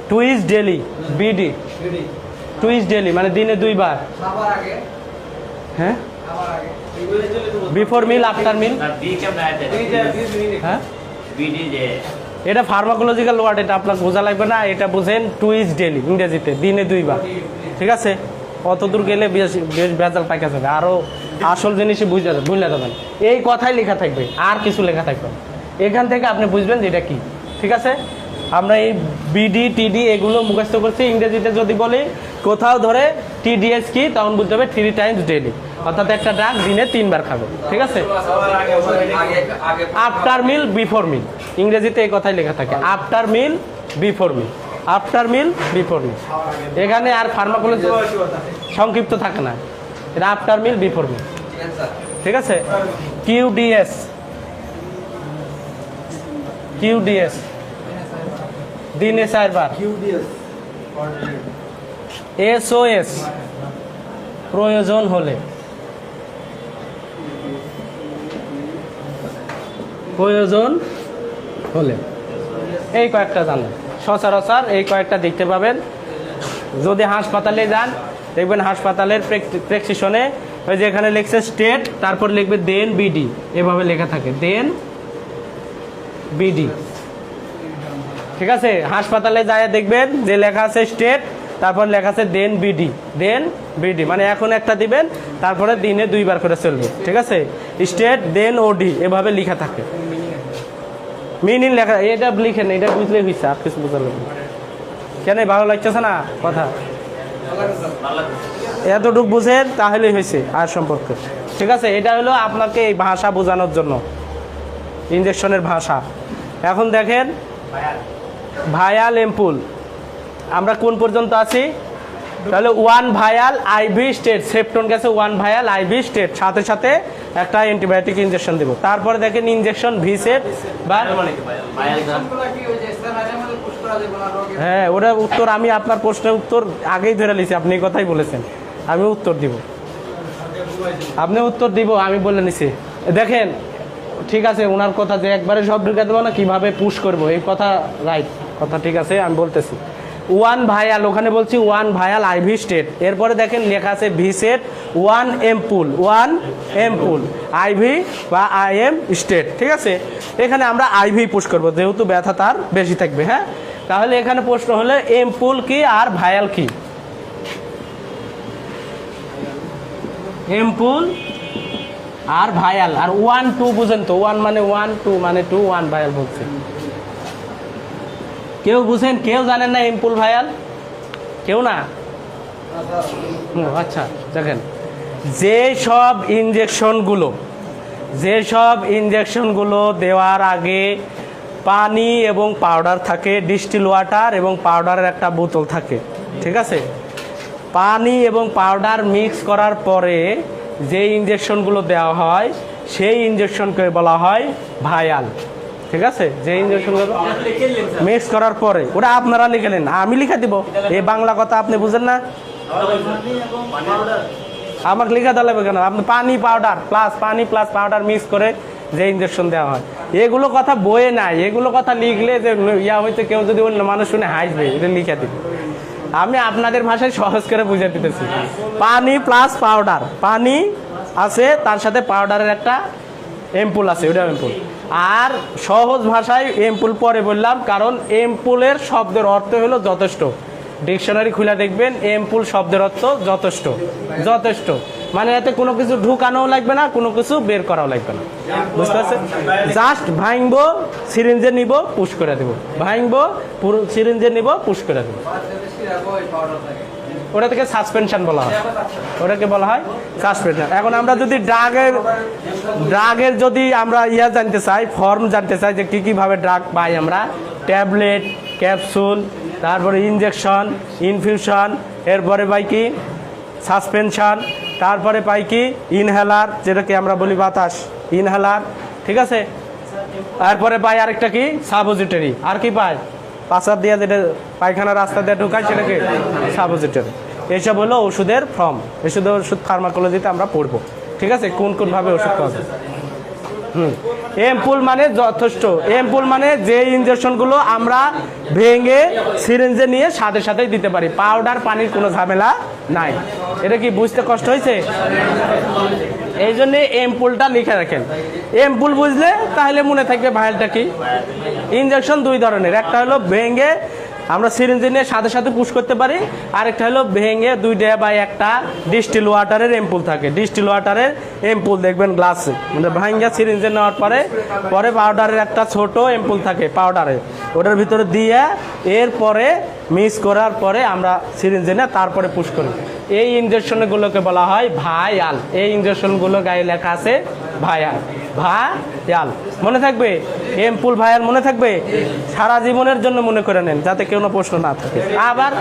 টুইস ডেলি, বিডি টুইস ডেলি মানে দিনে 2 বার। হ্যাঁ, বিফোর মিল, আফটার মিল। হ্যাঁ, এটা ফার্মাকোলজিক্যাল ওয়ার্ড, এটা আপনার বোঝা লাগবে না, এটা বুঝেন টুইস ডেলি, ইংরেজিতে দিনে 2 বার, ঠিক আছে? অত দূর গেলে বেশ ভেজাল পাইকা যাবে, আরও আসল জিনিসই বুঝলে যাবেন। এই কথাই লেখা থাকবে, আর কিছু লেখা থাকবে, এখান থেকে আপনি বুঝবেন যে এটা কি, ঠিক আছে? আমরা এই বিডি টিডি এগুলো মুখস্থ করছি। ইংরেজিতে যদি বলি কোথাও ধরে টিডিএস কি, তখন বুঝতে হবে 3 টাইমস ডেলি, অর্থাৎ একটা ড্রাগ দিনে 3 বার খাবে, ঠিক আছে? আফটার মিল, বিফোর মিল, ইংরেজিতে এই কথাই লেখা থাকে, আফটার মিল, বিফোর মিল, আফটার মিল, বিফোর মিল। এখানে আর ফার্মাকোলজি সংক্ষিপ্ত থাকে না, এটা আফটার মিল, বিফোর মিল, ঠিক আছে? কিউডিএস, কিউডিএস দিনে 4 বার। এসওএস প্রয়োজন হলে, এই কয়েকটা জানেন, সচরাচর এই কয়েকটা দেখতে পাবেন। যদি হাসপাতালে যান, দেখবেন হাসপাতালের প্রেসক্রিপশনে ওই যে এখানে লিখছে স্টেট, তারপর লিখবে দেন বিডি, এভাবে লেখা থাকে দেন বিডি, ঠিক আছে? হাসপাতালে যায় দেখবেন যে লেখা আছে স্টেট, তারপর লেখা আছে দেন বিডি, মানে এখন একটা দিবেন, তারপরে দিনে 2 বার করে চলবে, ঠিক আছে? স্টেট দেন ওডি, এভাবে লেখা থাকে। মিনিং লেখা, এটা লিখেন, এটা বুঝলেই হয়েছে, আর কিছু বোঝা লাগবে কেন? ভালো লাগতেছে না কথা? এতটুকু বুঝেন তাহলেই হয়েছে, আর সম্পর্কে, ঠিক আছে? এটা হলো আপনাকে এই ভাষা বোঝানোর জন্য, ইনজেকশনের ভাষা। এখন দেখেন ভায়াল এম্পুল, আমরা কোন পর্যন্ত আছি? তাহলে 1 ভায়াল আইভি স্টেট, সেপ্টন গেছে 1 ভায়াল আইভি স্টেট, সাথে সাথে একটা অ্যান্টিবায়োটিক ইনজেকশন দেব। তারপরে দেখেন ইনজেকশন ভি সেট বা, হ্যাঁ ওটা উত্তর, আমি আপনার প্রশ্নের উত্তর আগেই ধরে নিয়েছি, আপনি এই কথাই বলেছেন, আমি উত্তর দিব। আপনি উত্তর দিব, আমি বলে নিছি। দেখেন ঠিক আছে, ওনার কথা যে একবারে সব ঢুকে দেবো না, কিভাবে পুশ করব এই কথা রাইট কথা, ঠিক আছে আমি বলতেছি। 1 ভায়াল, ওখানে বলছি 1 ভায়াল আইভি স্টেট, এরপরে দেখেন লেখা আছে ভি সেট 1 এমপুল, 1 এমপুল আইভি বা আইএম স্টেট, ঠিক আছে। এখানে আমরা আইভি পুশ করব যেহেতু ব্যথা তার বেশি থাকবে। হ্যাঁ, তাহলে এখানে প্রশ্ন হলো এমপুল কি আর ভায়াল কি? এমপুল আর ভায়াল, আর 1 2 বুঝেন তো, 1 মানে 1, 2 মানে 2, 1 ভায়াল বলছে। কেউ বুঝেন? কেউ জানেন না এমপুল ভায়াল? কেউ না? আচ্ছা দেখেন, যে সব ইনজেকশনগুলো দেওয়ার আগে পানি এবং পাউডার থাকে, ডিস্টিল ওয়াটার এবং পাউডারের একটা বোতল থাকে, ঠিক আছে। পানি এবং পাউডার মিক্স করার পরে যে ইনজেকশনগুলো দেওয়া হয় সেই ইনজেকশনকে বলা হয় ভায়াল, ঠিক আছে। যে ইনজেকশনগুলো মিক্স করার পরে, ওটা আপনারা লিখে নেন, আমি লিখে দিব। এই বাংলা কথা আপনি বুঝেন না, আমাকে লিখে দিলে কেন? আপনি পানি প্লাস পাউডার মিক্স করে যে ইনজেকশন দেওয়া হয়, এগুলো কথা বইয়ে নাই। এগুলো কথা লিখলে যে ইয়া হইতে কেউ যদি অন্য মানুষ শুনে হাসবে, এটা লিখে দিবে। আমি আপনাদের ভাষায় সহজ করে বুঝে দিতেছি। পানি প্লাস পাউডার, পানি আছে তার সাথে পাউডারের একটা এমপুল আছে, ওটা এমপুল। আর সহজ ভাষায় এমপুল পরে বললাম, কারণ এমপুলের শব্দের অর্থ হলো যথেষ্ট। ডিকশনারি খুলে দেখবেন, এমপুল শব্দের অর্থ যথেষ্ট। যথেষ্ট মানে এতে কোনো কিছু ঢুকানোও লাগবে না, কোনো কিছু বের করাও লাগবে না, বুঝতে পারছেন? জাস্ট ভাঙবো, সিরিঞ্জে নিব, পুশ করে দেবো, ভাঙবো, পুরো সিরিঞ্জে নিব, পুশ করে দেবো। ওটা থেকে সাসপেনশন বলা হয়, ওটাকে বলা হয় সাসপেনশন। এখন আমরা যদি ড্রাগের যদি আমরা জানতে চাই, ফর্ম জানতে চাই যে কী কীভাবে ড্রাগ পাই আমরা, ট্যাবলেট, ক্যাপসুল, তারপরে ইনজেকশন, ইনফিউশন, এরপরে পাই কি সাসপেনশন, তারপরে পাই কি ইনহেলার, যেটাকে আমরা বলি বাতাস, ইনহেলার, ঠিক আছে। তারপরে পাই আরেকটা কি সাপোজিটরি, আর কি পাই পাশার দিয়ে যেটা পায়খানা রাস্তা দিয়ে ঢুকায় সেটাকে সাপোজিটরি। এইসব হলো ওষুধের ফর্ম, ওষুধ ফার্মাকোলজিতে আমরা পড়বো, ঠিক আছে, কোন কোনভাবে ওষুধ পাওয়া যায়। এমপুল মানে যথেষ্ট, এমপুল মানে যে ইনজেকশনগুলো আমরা ভেঙে সিরিঞ্জে নিয়ে সাথে সাথেই দিতে পারি, পাউডার পানির কোনো ঝামেলা নাই। এটা কি বুঝতে কষ্ট হয়েছে? এই জন্যে এমপুলটা লিখে রাখেন। এমপুল বুঝলে তাহলে মনে থাকবে ভায়ালটা কি। ইনজেকশন 2 ধরনের, একটা হলো ভেঙে আমরা সিরিঞ্জে নিয়ে সাথে সাথে পুশ করতে পারি, আরেকটা হলো ভেঙে 2টা বা একটা ডিস্টিল ওয়াটারের এমপুল থাকে। ডিস্টিল ওয়াটারের এমপুল দেখবেন গ্লাসে, মানে ভাঙা সিরিঞ্জে নেওয়ার পরে পাউডারের একটা ছোট এমপুল থাকে পাউডারে, ওটার ভিতরে দিয়ে এরপরে মিক্স করার পরে আমরা সিরিঞ্জে নিয়ে তারপরে পুশ করি। এই ইনজেকশনগুলোকে বলা হয় ভায়াল। এই ইনজেকশনগুলো গায়ে লেখা আছে ভায়াল, ভায়াল মনে থাকবে, এমপুল ভায়াল মনে থাকবে, সারা জীবনের জন্য মনে করে নেন যাতে কেউ না প্রশ্ন না থাকে। আবার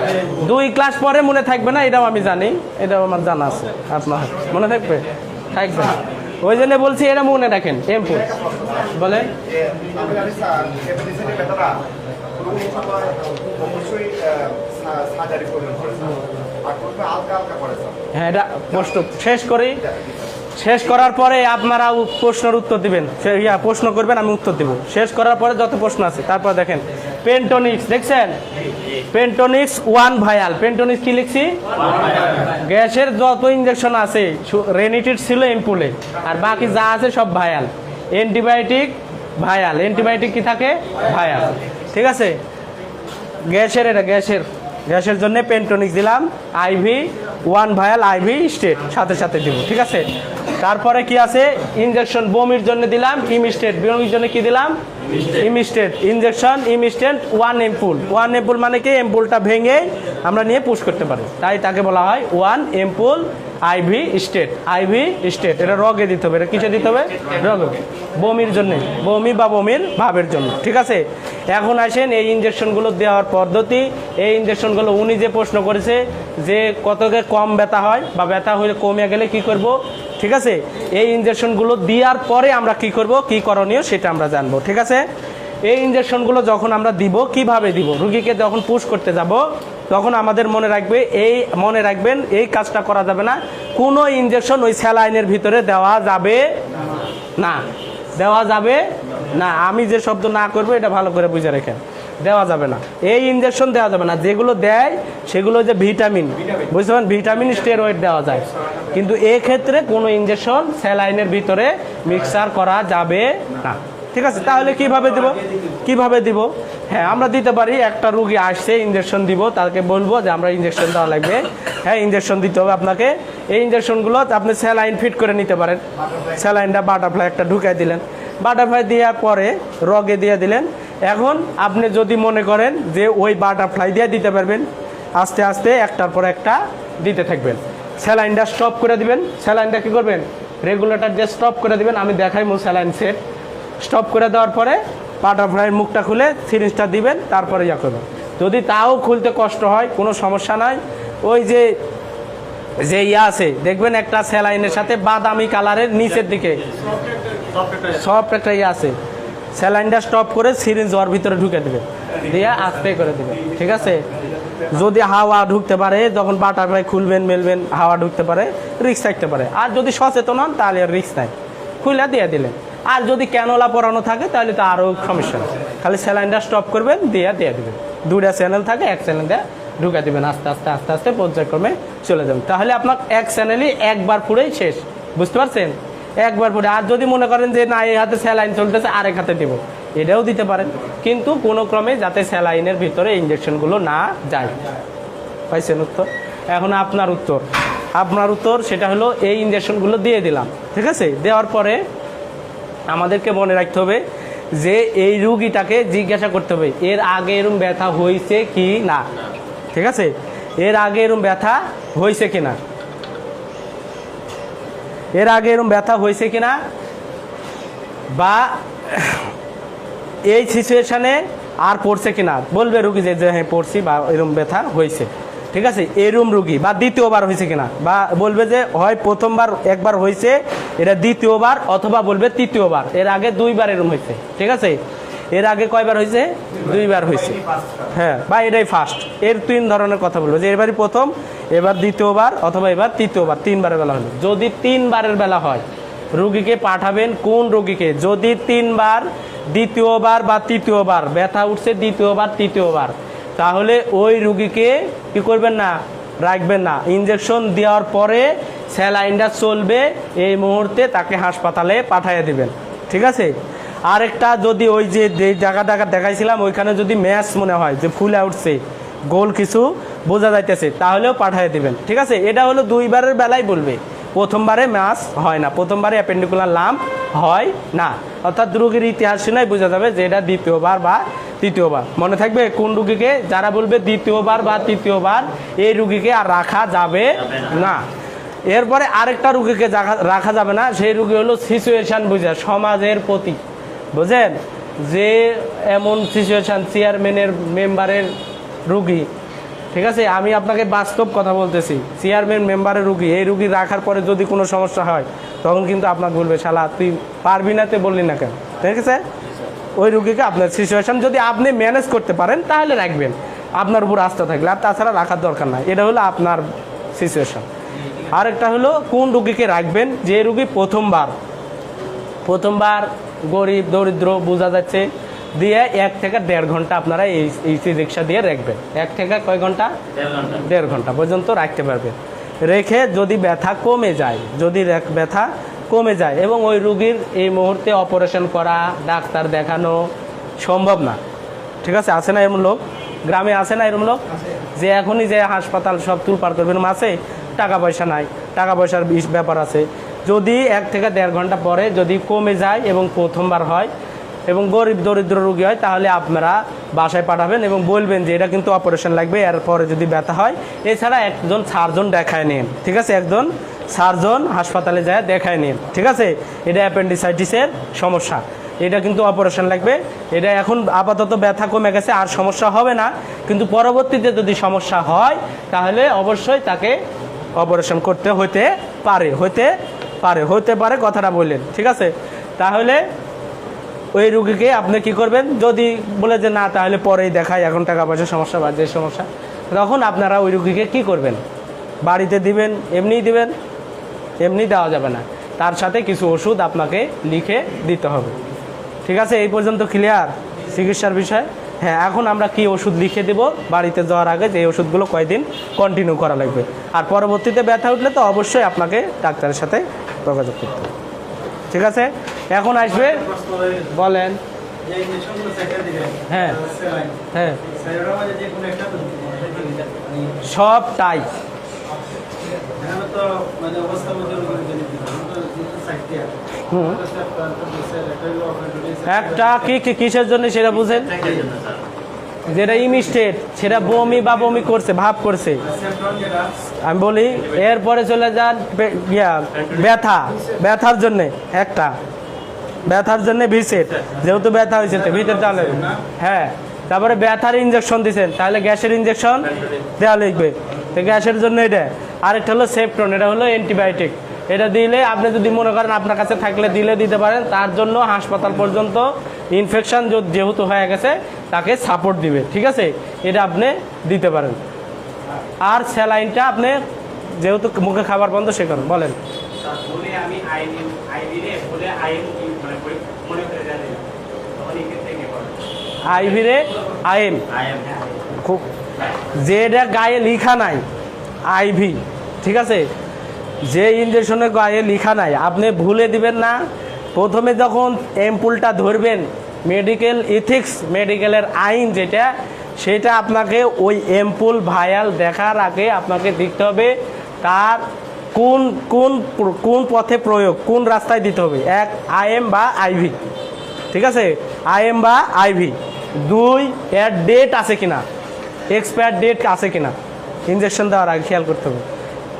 2 ক্লাস পরে মনে থাকবে না, এটাও আমি জানি, এটাও আমার জানা আছে, আপনার মনে থাকবে থাকবে না, ওই জন্য বলছি এটা মনে রাখেন। এমপুল বলে হ্যাঁ, এটা প্রশ্ন শেষ করার পরে আপনারা প্রশ্নের উত্তর দিবেন, প্রশ্ন করবেন, আমি উত্তর দিব। শেষ করার পরে যত প্রশ্ন আছে তারপর দেখেন পেন্টোনিক্স, দেখছেন পেন্টোনিক্স 1 ভায়াল। পেন্টোনিক্স কি লিখছি? গ্যাসের যত ইনজেকশন আছে, রেনিটিড ছিল এমপুলে, আর বাকি যা আছে সব ভায়াল। অ্যান্টিবায়োটিক ভায়াল, অ্যান্টিবায়োটিক কি থাকে ভায়াল, ঠিক আছে। গ্যাসের এটা গ্যাসের জন্য পেন্টোনিক্স দিলাম, আইভি 1 ভায়াল আইভি স্টেট সাথে সাথে দিব, ঠিক আছে। তারপরে কি আছে ইনজেকশন, বমির জন্য দিলাম ইমিস্টেট, বমির জন্য কি দিলাম ইমিস্টেট, ইনজেকশন ইমিস্টেট 1 এমপুল। 1 এমপুল মানে কি এমপুলটা ভেঙে আমরা নিয়ে পুশ করতে পারি, তাই তাকে বলা হয় 1 এমপুল আইভি স্টেট। আইভি স্টেট এটা রগে দিতে হবে, এটা কিসে দিতে হবে? রগে, বমির জন্য, বমি বা বমির ভাবের জন্য, ঠিক আছে। এখন আসেন এই ইনজেকশনগুলো দেওয়ার পদ্ধতি। এই ইনজেকশনগুলো উনি যে প্রশ্ন করেছে যে কতকে কম ব্যথা হয় বা ব্যথা হলে কমে গেলে কি করব, ঠিক আছে। এই ইনজেকশনগুলো দেওয়ার পরে আমরা কি করব, কি করণীয় সেটা আমরা জানবো, ঠিক আছে। এই ইনজেকশনগুলো যখন আমরা দিব, কিভাবে দিব, রুগীকে যখন পুশ করতে যাব তখন আমাদের মনে রাখবেন এই কাজটা করা যাবে না, কোনো ইনজেকশন ওই স্যালাইনের ভিতরে দেওয়া যাবে না, দেওয়া যাবে না। আমি যে শব্দ না করবো এটা ভালো করে বুঝে রেখেন, দেওয়া যাবে না, এই ইনজেকশন দেওয়া যাবে না। যেগুলো দেয় সেগুলো যে ভিটামিন, বুঝতে পারেন, ভিটামিন স্টেরয়েড দেওয়া যায়, কিন্তু এক্ষেত্রে কোনো ইনজেকশন স্যালাইনের ভিতরে মিক্সার করা যাবে না। ঠিক আছে, তাহলে কিভাবে দিব? হ্যাঁ, আমরা দিতে পারি। একটা রুগী আসছে, ইনজেকশন দিব, তাকে বলবো যে আমরা ইনজেকশন দেওয়া লাগবে, হ্যাঁ ইনজেকশন দিতে হবে আপনাকে। এই ইনজেকশনগুলো আপনি স্যালাইন ফিট করে নিতে পারেন। স্যালাইনটা বাটারফ্লাই একটা ঢুকাই দিলেন, বাটারফ্লাই দেওয়ার পরে রগে দিয়ে দিলেন। এখন আপনি যদি মনে করেন যে ওই বাটারফ্লাই দিয়ে দিতে পারবেন, আস্তে আস্তে একটার পর একটা দিতে থাকবেন। স্যালাইনটা স্টপ করে দিবেন। স্যালাইনটা কী করবেন? রেগুলেটর দিয়ে স্টপ করে দিবেন। আমি দেখাই স্যালাইন সেট স্টপ করে দেওয়ার পরে বাটারফ্লাইয়ের মুখটা খুলে সিরিঞ্জটা দিবেন, তারপরে ইয়া করবেন। যদি তাও খুলতে কষ্ট হয়, কোনো সমস্যা নাই, ওই যে ইয়া আছে দেখবেন একটা স্যালাইনের সাথে বাদামি কালারের নিচের দিকে সফট একটা ইয়ে আছে, স্যালাইনটা স্টপ করে সিরিঞ্জ ওর ভিতরে ঢুকে দেবে, দিয়ে আস্তে করে দেবে। ঠিক আছে, যদি হাওয়া ঢুকতে পারে, যখন বাটারফ্লাই খুলবেন মেলবেন, হাওয়া ঢুকতে পারে, রিস্ক থাকতে পারে। আর যদি সচেতন হন তাহলে আর রিস্ক নাই, খুলে দিয়ে দিলেন। আর যদি ক্যানোলা পরানো থাকে তাহলে তো আরও সমস্যা নেই, খালি স্যালাইনটা স্টপ করবেন, দিয়ে দেবেন। দুটা চ্যানেল থাকে, এক চ্যানেল দিয়ে ঢুকে দেবেন, আস্তে আস্তে আস্তে আস্তে পর্যায়ক্রমে চলে যাবেন। তাহলে আপনার এক চ্যানেলই একবার পুরেই শেষ, বুঝতে পারছেন? একবার পরে। আর যদি মনে করেন যে না এই হাতে স্যালাইন চলতেছে আরেক হাতে দেবো, এটাও দিতে পারেন, কিন্তু কোনো ক্রমে যাতে স্যালাইনের ভিতরে ইঞ্জেকশনগুলো না যায়। পাইছেন উত্তর? এখন আপনার উত্তর সেটা হলো এই ইঞ্জেকশনগুলো দিয়ে দিলাম। ঠিক আছে, দেওয়ার পরে আমাদেরকে মনে রাখতে হবে যে এই রুগীটাকে জিজ্ঞাসা করতে হবে এর আগে এরম ব্যথা হয়েছে কি না। ঠিক আছে, এর আগে এরম ব্যথা হয়েছে কি না, এর আগে এরম ব্যথা হয়েছে কিনা, বা এই সিচুয়েশানে আর পড়ছে কিনা। বলবে রুগী যে হ্যাঁ পড়ছি বা এরম ব্যথা হয়েছে। ঠিক আছে, এরম রুগী বা দ্বিতীয়বার হয়েছে কিনা, বা বলবে যে হয় প্রথমবার একবার হয়েছে, এটা দ্বিতীয়বার, অথবা বলবে তৃতীয়বার, এর আগে 2বার এরম হয়েছে। ঠিক আছে, এর আগে কয়বার হয়েছে? 2বার হয়েছে, হ্যাঁ, বা এটাই ফার্স্ট। এর 3 ধরনের কথা বলবো, যে এবারই প্রথম, এবার দ্বিতীয়বার, অথবা এবার তৃতীয়বার, 3বারের বেলা হলো। যদি 3বারের বেলা হয়, রুগীকে পাঠাবেন কোন রুগীকে? যদি 3বার, দ্বিতীয়বার বা তৃতীয়বার ব্যথা উঠছে, দ্বিতীয়বার তৃতীয়বার, তাহলে ওই রুগীকে কি করবেন না, রাখবেন না। ইনজেকশন দেওয়ার পরে স্যালাইনটা চলবে, এই মুহূর্তে তাকে হাসপাতালে পাঠিয়ে দিবেন। ঠিক আছে, আরেকটা, যদি ওই যে জায়গাটা দেখাইছিলাম ওইখানে যদি ম্যাচ মনে হয় যে ফুলে উঠছে, গোল কিছু বোঝা যাইতেছে, তাহলেও পাঠিয়ে দিবেন। ঠিক আছে, এটা হলো 2বারের বেলায় বলবে, প্রথমবারে ম্যাচ হয় না, প্রথমবারে অ্যাপেন্ডিকুলার লাম্প হয় না। অর্থাৎ রোগীর ইতিহাস শুনেই বোঝা যাবে যে এটা দ্বিতীয়বার বা তৃতীয়বার। মনে থাকবে কোন রুগীকে, যারা বলবে দ্বিতীয়বার বা তৃতীয়বার, এই রুগীকে আর রাখা যাবে না। এরপরে আরেকটা রুগীকে রাখা যাবে না, সেই রুগী হলো সিচুয়েশান বুঝে, সমাজের প্রতি, বুঝেন, যে এমন সিচুয়েশান, চেয়ারম্যানের মেম্বারের রুগী। ঠিক আছে, আমি আপনাকে বাস্তব কথা বলতেছি, চেয়ারম্যান মেম্বারের রুগী, এই রুগী রাখার পরে যদি কোনো সমস্যা হয়, তখন কিন্তু আপনাকে বলবে শালা তুই পারবি না, তুই বললি না কেন। ঠিক আছে, ওই রুগীকে আপনার সিচুয়েশান যদি আপনি ম্যানেজ করতে পারেন তাহলে রাখবেন, আপনার উপর আস্থা থাকলে, আর তাছাড়া রাখার দরকার নাই। এটা হলো আপনার সিচুয়েশান। আরেকটা হলো কোন রুগীকে রাখবেন? যে রুগী প্রথমবার গরিব দরিদ্র বোঝা যাচ্ছে, দিয়ে 1 থেকে 1.5 ঘন্টা আপনারা এই চিকিৎসা দিয়ে রাখবেন। 1 থেকে কয় ঘন্টা? 1.5 ঘন্টা পর্যন্ত রাখতে পারবেন। রেখে যদি ব্যথা কমে যায়, ব্যথা কমে যায় এবং ওই রুগীর এই মুহূর্তে অপারেশন করা, ডাক্তার দেখানো সম্ভব না। ঠিক আছে, আছে না এরকম লোক? গ্রামে আছে না এরকম লোক যে এখনই যে হাসপাতাল সব তুলপার করবেন, মাসে টাকা পয়সা নাই, টাকা পয়সার ব্যাপার আছে। যদি 1 থেকে 1.5 ঘন্টা পরে যদি কমে যায় এবং প্রথমবার হয় এবং গরিব দরিদ্র রোগী হয়, তাহলে আপনারা বাসায় পাঠাবেন এবং বলবেন যে এটা কিন্তু অপারেশন লাগবে, এরপরে যদি ব্যথা হয়। এছাড়া একজন সার্জন দেখায় নিন। ঠিক আছে, একজন সার্জন হাসপাতালে যায় দেখায় নিন। ঠিক আছে, এটা অ্যাপেন্ডিসাইটিসের সমস্যা, এটা কিন্তু অপারেশন লাগবে। এটা এখন আপাতত ব্যথা কমে গেছে, আর সমস্যা হবে না, কিন্তু পরবর্তীতে যদি সমস্যা হয় তাহলে অবশ্যই তাকে অপারেশন করতে হতে পারে কথাটা বললেন। ঠিক আছে, তাহলে ওই রুগীকে আপনি কি করবেন? যদি বলে যে না তাহলে পরেই দেখাই, এখন টাকা পয়সার সমস্যা বা যে সমস্যা, তখন আপনারা ওই রুগীকে কী করবেন, বাড়িতে দিবেন, এমনিই দিবেন, এমনি দেওয়া যাবে না, তার সাথে কিছু ওষুধ আপনাকে লিখে দিতে হবে। ঠিক আছে, এই পর্যন্ত ক্লিয়ার চিকিৎসার বিষয়? হ্যাঁ, এখন আমরা কি ওষুধ লিখে দেব বাড়িতে যাওয়ার আগে, যে এই ওষুধগুলো কয়দিন কন্টিনিউ করা লাগবে, আর পরবর্তীতে ব্যথা উঠলে তো অবশ্যই আপনাকে ডাক্তারের সাথে যোগাযোগ করতে হবে। ঠিক আছে, এখন আসবে, বলেন। হ্যাঁ হ্যাঁ, সবটাই একটা কিসের জন্য সেটা বুঝেন, যেটা ইমিস্টেট, সেটা বমি বা বমি করছে, ভাব করছে, আমি বলি। এরপরে চলে যান ব্যথার জন্যে, একটা ব্যথার জন্য ভিসেট, যেহেতু ব্যথা হয়েছে তো ভিতরে তাহলে, হ্যাঁ। তারপরে ব্যথার ইঞ্জেকশন দিচ্ছেন, তাহলে গ্যাসের ইঞ্জেকশন দেওয়া লিখবে, তো গ্যাসের জন্য এটা। আরেকটা হলো সেফট্রন, এটা হলো অ্যান্টিবায়োটিক, এটা দিলে আপনি যদি মনে করেন আপনার কাছে থাকলে দিলে দিতে পারেন, তার জন্য হাসপাতাল পর্যন্ত ইনফেকশন যেহেতু হয়ে গেছে তাকে সাপোর্ট দিবে। ঠিক আছে, এটা আপনি দিতে পারেন। আর স্যালাইনটা আপনি যেহেতু মুখে খাবার বন্ধ সে কারণ বলেন। আইভিরে আইএম, খুব যেটা গায়ে লিখা নাই আইভি, ঠিক আছে, যে ইঞ্জেকশনের গায়ে লিখা নাই আপনি ভুলে দিবেন না। প্রথমে যখন অ্যাম্পুলটা ধরবেন, মেডিকেল ইথিক্স, মেডিকেলের আইন যেটা, সেটা আপনাকে ওই অ্যাম্পুল ভায়াল দেখার আগে আপনাকে দেখতে হবে তার কোন কোন কোন পথে প্রয়োগ, কোন রাস্তায় দিতে হবে। এক, আইএম বা আইভি, ঠিক আছে, আইএম বা আইভি। দুই, এর ডেট আছে কিনা, এক্সপায়ার ডেট আছে কিনা, ইঞ্জেকশন দেওয়ার আগে খেয়াল করতে হবে।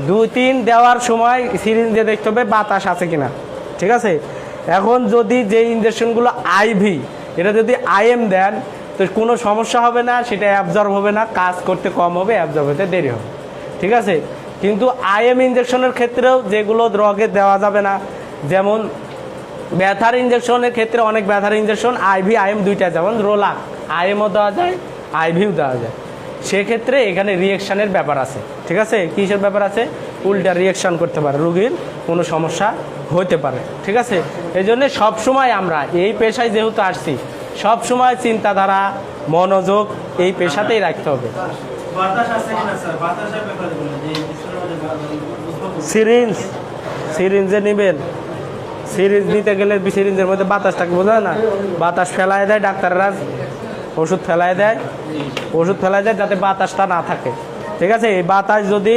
দুই, তিন, দেওয়ার সময় সিরিঞ্জে দেখতে হবে বাতাস আছে কিনা। ঠিক আছে, এখন যদি যে ইঞ্জেকশনগুলো আইভি, এটা যদি আইএম দেন তো কোনো সমস্যা হবে না, সেটা অ্যাবজর্ব হবে না, কাজ করতে কম হবে, অ্যাবজর্ব হতে দেরি হবে। ঠিক আছে, কিন্তু আইএম ইঞ্জেকশনের ক্ষেত্রেও যেগুলো রগে দেওয়া যাবে না, যেমন ব্যথার ইঞ্জেকশনের ক্ষেত্রে অনেক ব্যথার ইঞ্জেকশন আইভি আইএম দুইটা, যেমন রোলাক আইএমও দেওয়া যায়, আইভিও দেওয়া যায়। সেক্ষেত্রে এখানে রিয়েকশানের ব্যাপার আছে। ঠিক আছে, কিসের ব্যাপার আছে, উল্টা রিয়েকশান করতে পারে, রোগীর কোনো সমস্যা হতে পারে। ঠিক আছে, এই জন্যে সবসময় আমরা এই পেশায় যেহেতু আসছি, সবসময় চিন্তাধারা, মনোযোগ এই পেশাতেই রাখতে হবে। সিরিঞ্জ, সিরিঞ্জে নেবেন, সিরিঞ্জ নিতে গেলে সিরিঞ্জের মধ্যে বাতাসটাকে বোঝা না, বাতাস ফেলায় দেয় ডাক্তাররা, ওষুধ ফেলায় দেয়, ওষুধ ফেলায় দেয় যাতে বাতাসটা না থাকে। ঠিক আছে, এই বাতাস যদি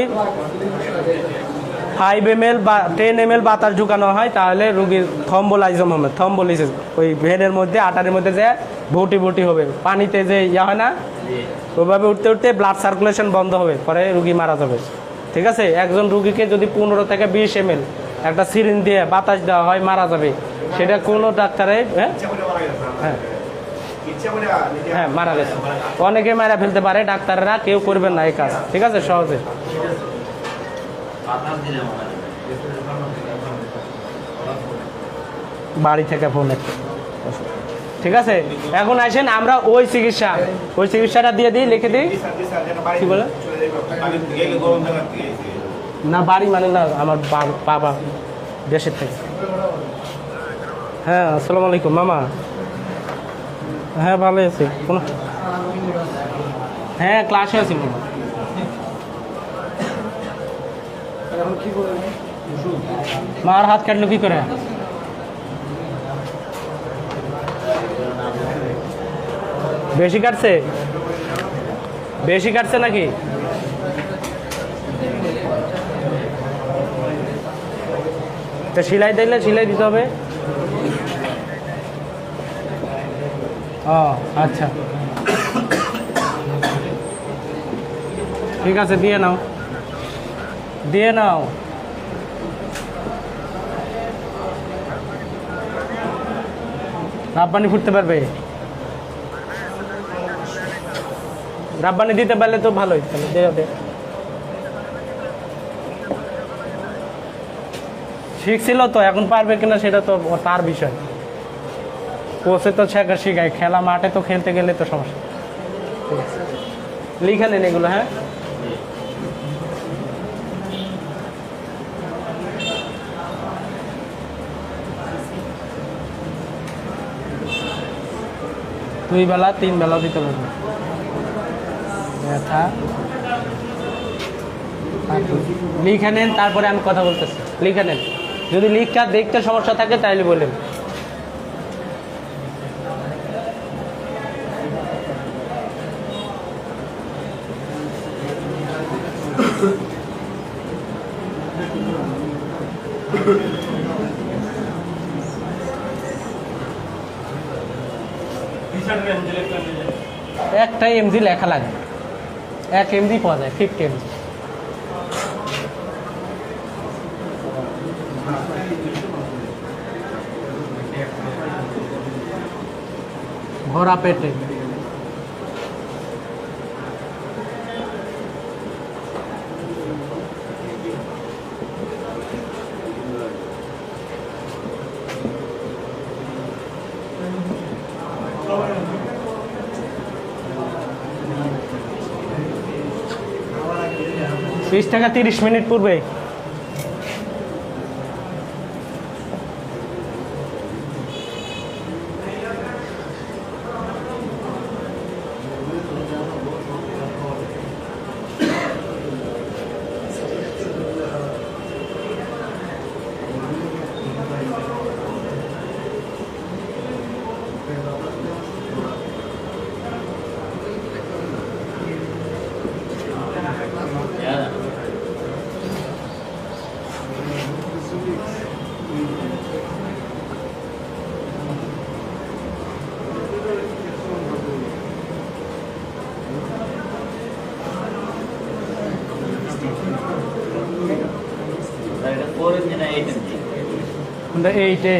5 ml বা 10 ml বাতাস ঢুকানো হয় তাহলে রুগীর থম্বোলাইজম হবে, থম্বোলিসিস, ওই ভেনের মধ্যে আটারের মধ্যে যে ভুটি ভুটি হবে, পানিতে যে ইয়া হয় না, ওইভাবে উঠতে উঠতে ব্লাড সার্কুলেশন বন্ধ হবে, পরে রুগী মারা যাবে। ঠিক আছে, একজন রুগীকে যদি 15 থেকে 20 ml একটা সিরিঞ্জ দিয়ে বাতাস দেওয়া হয় মারা যাবে, সেটা কোনো ডাক্তারে হ্যাঁ হ্যাঁ মারা গেছে, অনেকে মারা ফেলতে পারে, ডাক্তাররা কেউ করবেন না এই কাজ। ঠিক আছে, সহজে। বাড়ি থেকে ফোন, ঠিক আছে। এখন আসেন আমরা ওই চিকিৎসাটা দিয়ে দিই, লিখে দিই। কি বলে না, বাড়ি মানে না, আমার বাবা দেশের থেকে। হ্যাঁ, আসসালামু আলাইকুম মামা। হ্যাঁ, ভালো আছি। কোনো হ্যাঁ, ক্লাসে আছি মামা। মার হাত কাটলো কি করে? বেশি কাটছে, বেশি কাটছে নাকি? তা সেলাই দিলে সেলাই দিতে হবে। ও আচ্ছা, ঠিক আছে, দিয়ে নাও, দিয়ে নাও। রাব্বানি ফুটতে পারবে? রাব্বানি দিতে পারলে তো ভালোই, তাহলে দিয়ে দে। শিখছিল তো, এখন পারবে কিনা সেটা তো তার বিষয়। কোচে তো শেখায়, খেলা মাঠে তো খেলতে গেলে তো সমস্যা। ঠিক আছে, লিখে নেন এগুলো। হ্যাঁ। 2 বেলা 3 বেলাও দিতে পারবেন। ব্যথা লিখে নেন, তারপরে আমি কথা বলতেছি। লিখে নেন, যদি লিখটা দেখতে সমস্যা থাকে তাহলে বলেন। একটা এমজি লেখা লাগে, 1 এমজি পাওয়া যায়, 50 এমজি। ভরা পেটে বিশ টাকা 30 মিনিট পূর্বে। এইটে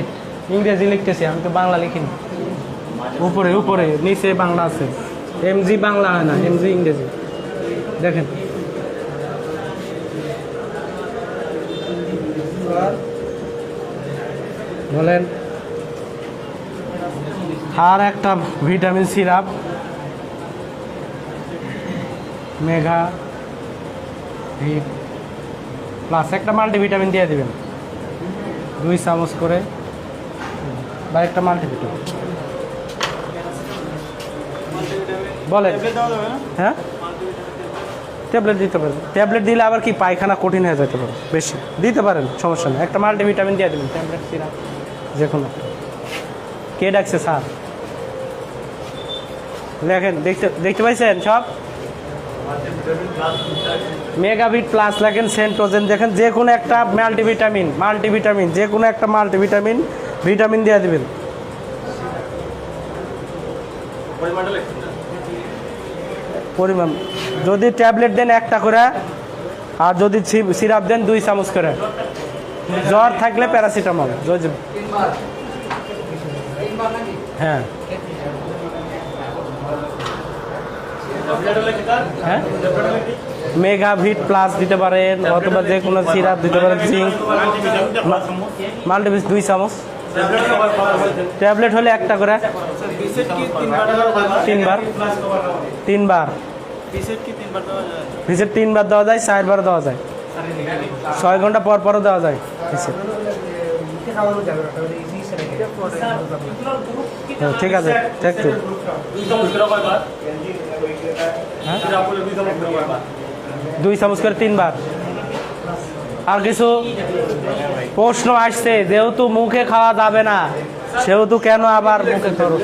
ইংরেজি লিখতেছি, আমি তো বাংলা লিখিনি। উপরে উপরে নিচে বাংলা আছে, এমজি বাংলা হয় না, এমজি ইংরেজি। দেখেন বলেন। আর একটা ভিটামিন সিরাপ মেগা ভিট প্লাস, একটা মাল্টিভিটামিন দিয়ে দিবেন 2 চামচ করে, বা একটা মাল্টিভিটামিন বলেন। হ্যাঁ, ট্যাবলেট দিতে পারেন। ট্যাবলেট দিলে আবার কি পায়খানা কঠিন হয়ে যেতে পারে, বেশি দিতে পারেন, সমস্যা নেই। একটা মাল্টিভিটামিন দিয়ে দেবেন, ট্যাবলেট সিরাপ যে কোনো একটা। কে ডাকছে স্যার? লেখেন, দেখতে পাইছেন সব? মেগাভিট প্লাস লেখেন, সেন্ট্রোজেন দেখেন, যে কোনো একটা মাল্টিভিটামিন যে কোনো একটা মাল্টিভিটামিন ভিটামিন দিয়ে দেবেন। পরিমাণ যদি ট্যাবলেট দেন একটা করে, আর যদি সিরাপ দেন 2 চামচ করে। জ্বর থাকলে প্যারাসিটামল। হ্যাঁ হ্যাঁ, মেগাভিট প্লাস দিতে পারেন, অথবা যে কোনো সিরাপ দিতে পারেন। জিঙ্ক মাল্টিভিট 2 চামচ। ট্যাবলেট হলে একটা করে, 3 বার। ভিসেট 3 বার দেওয়া যায়, 4 বার দেওয়া যায়, 6 ঘন্টা পর পরও দেওয়া যায় ভিসেট। ঠিক আছে, ঠিক তো। 2 চামচ করে 3 বার। আর কিছু প্রশ্ন আসছে, যেহেতু মুখে খাওয়া যাবে না সেহেতু কেন আবার মুখে খাওয়া?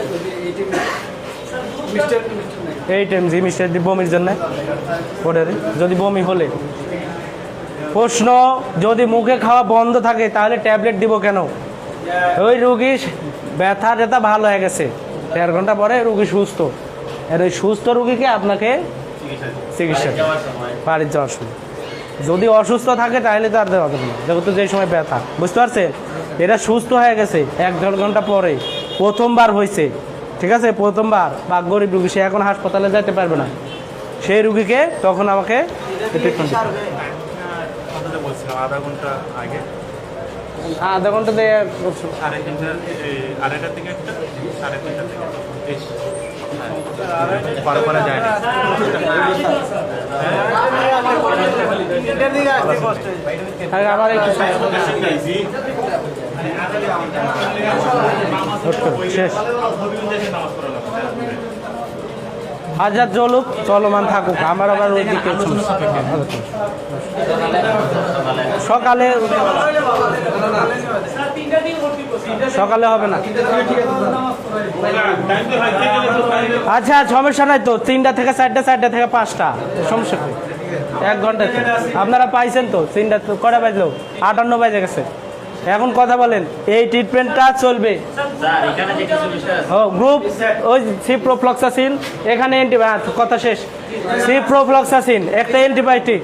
8 mg মিস্টার বমির জন্য, যদি বমি হলে। প্রশ্ন, যদি মুখে খাওয়া বন্ধ থাকে তাহলে ট্যাবলেট দিব কেন? ওই রুগী ব্যথা যেটা ভালো হয়ে গেছে, 1.5 ঘন্টা পরে রুগী সুস্থ। আর ওই সুস্থ রুগীকে আপনাকে চিকিৎসা বাড়ির যাওয়ার সময়। যদি অসুস্থ থাকে তাহলে তো আর দেওয়া যাবে না, যেহেতু যে সময় ব্যথা। বুঝতে পারছেন? এটা সুস্থ হয়ে গেছে 1-1.5 ঘন্টা পরে, প্রথমবার হয়েছে, ঠিক আছে, প্রথমবার, বা গরিব রুগী, সে এখন হাসপাতালে যেতে পারবে না, সেই রুগীকে তখন আমাকে আধা ঘন্টা দিয়ে আবার একটু হুট করে শেষ। হাজার চলুক, চলমান থাকুক, আমার আবার ওই দিকে সকালে সকালে হবে না। আচ্ছা সমস্যা নাই তো, 3টা থেকে 4টা, 4টা থেকে 5টা, সমস্যা নেই, 1 ঘন্টা। আপনারা পাইছেন তো 3টা, কটা বাজলো? 58 বাজে গেছে। এখন কথা বলেন, এই ট্রিটমেন্টটা চলবে ও গ্রুপ ওই সিপ্রোফ্লক্সাসিন, এখানে কথা শেষ। সিপ্রোফ্লক্সাসিন একটা অ্যান্টিবায়োটিক,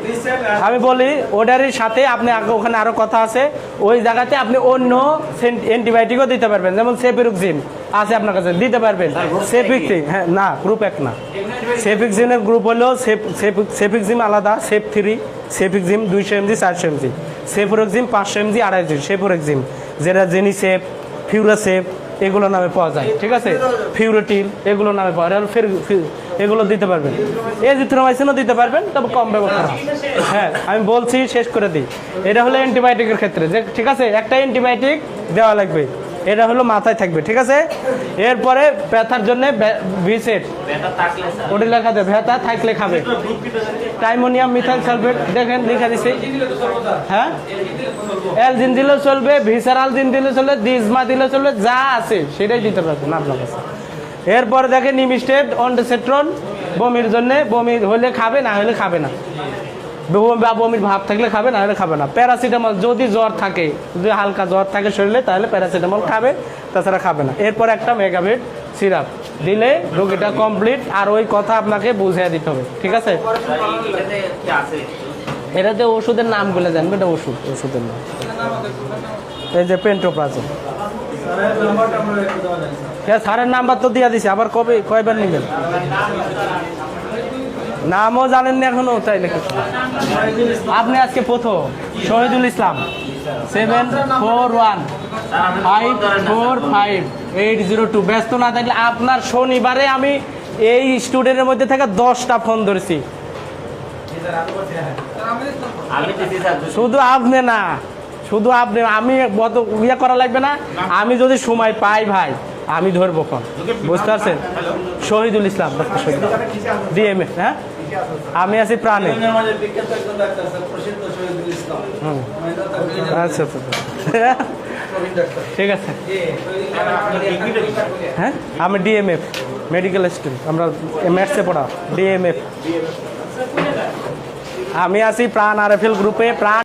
আমি বলি ওটারই সাথে আপনি ওখানে আরও কথা আছে, ওই জায়গাতে আপনি অন্য অ্যান্টিবায়োটিকও দিতে পারবেন, যেমন সেফিরুক্সিন আছে আপনার কাছে, দিতে পারবেন। সেফিক্সিন, হ্যাঁ না, গ্রুপ 1 না। সেফিক্সিনের গ্রুপ হলো সেফিক্সিম আলাদা, safe 3, cefixime 200 mg 400 mg, সেফোরেক্সিম 500 mg 250, সেফোরেক্সিম যেটা জেনিসেপ, ফিউরাসেপ এগুলো নামে পাওয়া যায়, ঠিক আছে, ফিউরোটিল এগুলো নামে পাওয়া যায়, এগুলো দিতে পারবেন। এজিথ্রোমাইসিনও দিতে পারবেন, তবে কম ব্যবহার করা। হ্যাঁ আমি বলছি, শেষ করে দিই। এটা হলো অ্যান্টিবায়োটিকের ক্ষেত্রে যে, ঠিক আছে, একটা অ্যান্টিবায়োটিক দেওয়া লাগবে, এটা হলো মাথায় থাকবে, ঠিক আছে। এরপরে ব্যথার জন্য ভিসেট, ওটি লেখা দেবে, ব্যথা থাকলে খাবে টাইমোনিয়াম মিথাইল সালফেট, দেখেন লেখা দিছে। হ্যাঁ এলজিন দিলেও চলবে, ভিসারালজিন দিলে চলবে, ডিজমা দিলে চলবে, যা আছে সেটাই দিতে পারবেন আপনার কাছে। এরপরে দেখেন নিমিস্টেড, অন্ডোসেট্রন, বমির জন্য, বমি হলে খাবে, না হলে খাবে না, বা বমির ভাব থাকলে খাবে, না হলে খাবে না। প্যারাসিটামল যদি জ্বর থাকে, যদি হালকা জ্বর থাকে শরীরে, তাহলে প্যারাসিটামল খাবে, তাছাড়া খাবে না। এরপর একটা মেগাভেট সিরাপ দিলে রোগীটা কমপ্লিট, আর ওই কথা আপনাকে বুঝিয়ে দিতে হবে, ঠিক আছে। এটাতে ওষুধের নামগুলো জানবে, এটা ওষুধের নাম, এই যে পেন্টোপ্রাজল। স্যারের নাম্বার তো দিয়ে দিছি, আবার কয়বার নেবেন? নামও জানেন না এখনো, চাইলে আপনি আজকে প্রথম। শহীদুল ইসলাম 741545802। ব্যস্ত না থাকলে আপনার শনিবারে আমি এই স্টুডেন্টের মধ্যে থেকে 10টা ফোন ধরেছি, শুধু আপনি না, শুধু আপনি, আমি অত ইয়ে করা লাগবে না, আমি যদি সময় পাই ভাই আমি ধরবো ফোন, বুঝতে পারছেন। শহীদুল ইসলাম, ডক্টর শহীদ, ডিএমএ। হ্যাঁ আমি আছি প্রাণে। আচ্ছা ঠিক আছে। হ্যাঁ আমি ডিএমএফ মেডিকেল স্টুডেন্ট, আমরা ম্যাথসে পড়া, ডিএমএফ। আমি আছি প্রাণ RFL গ্রুপে। প্রাণ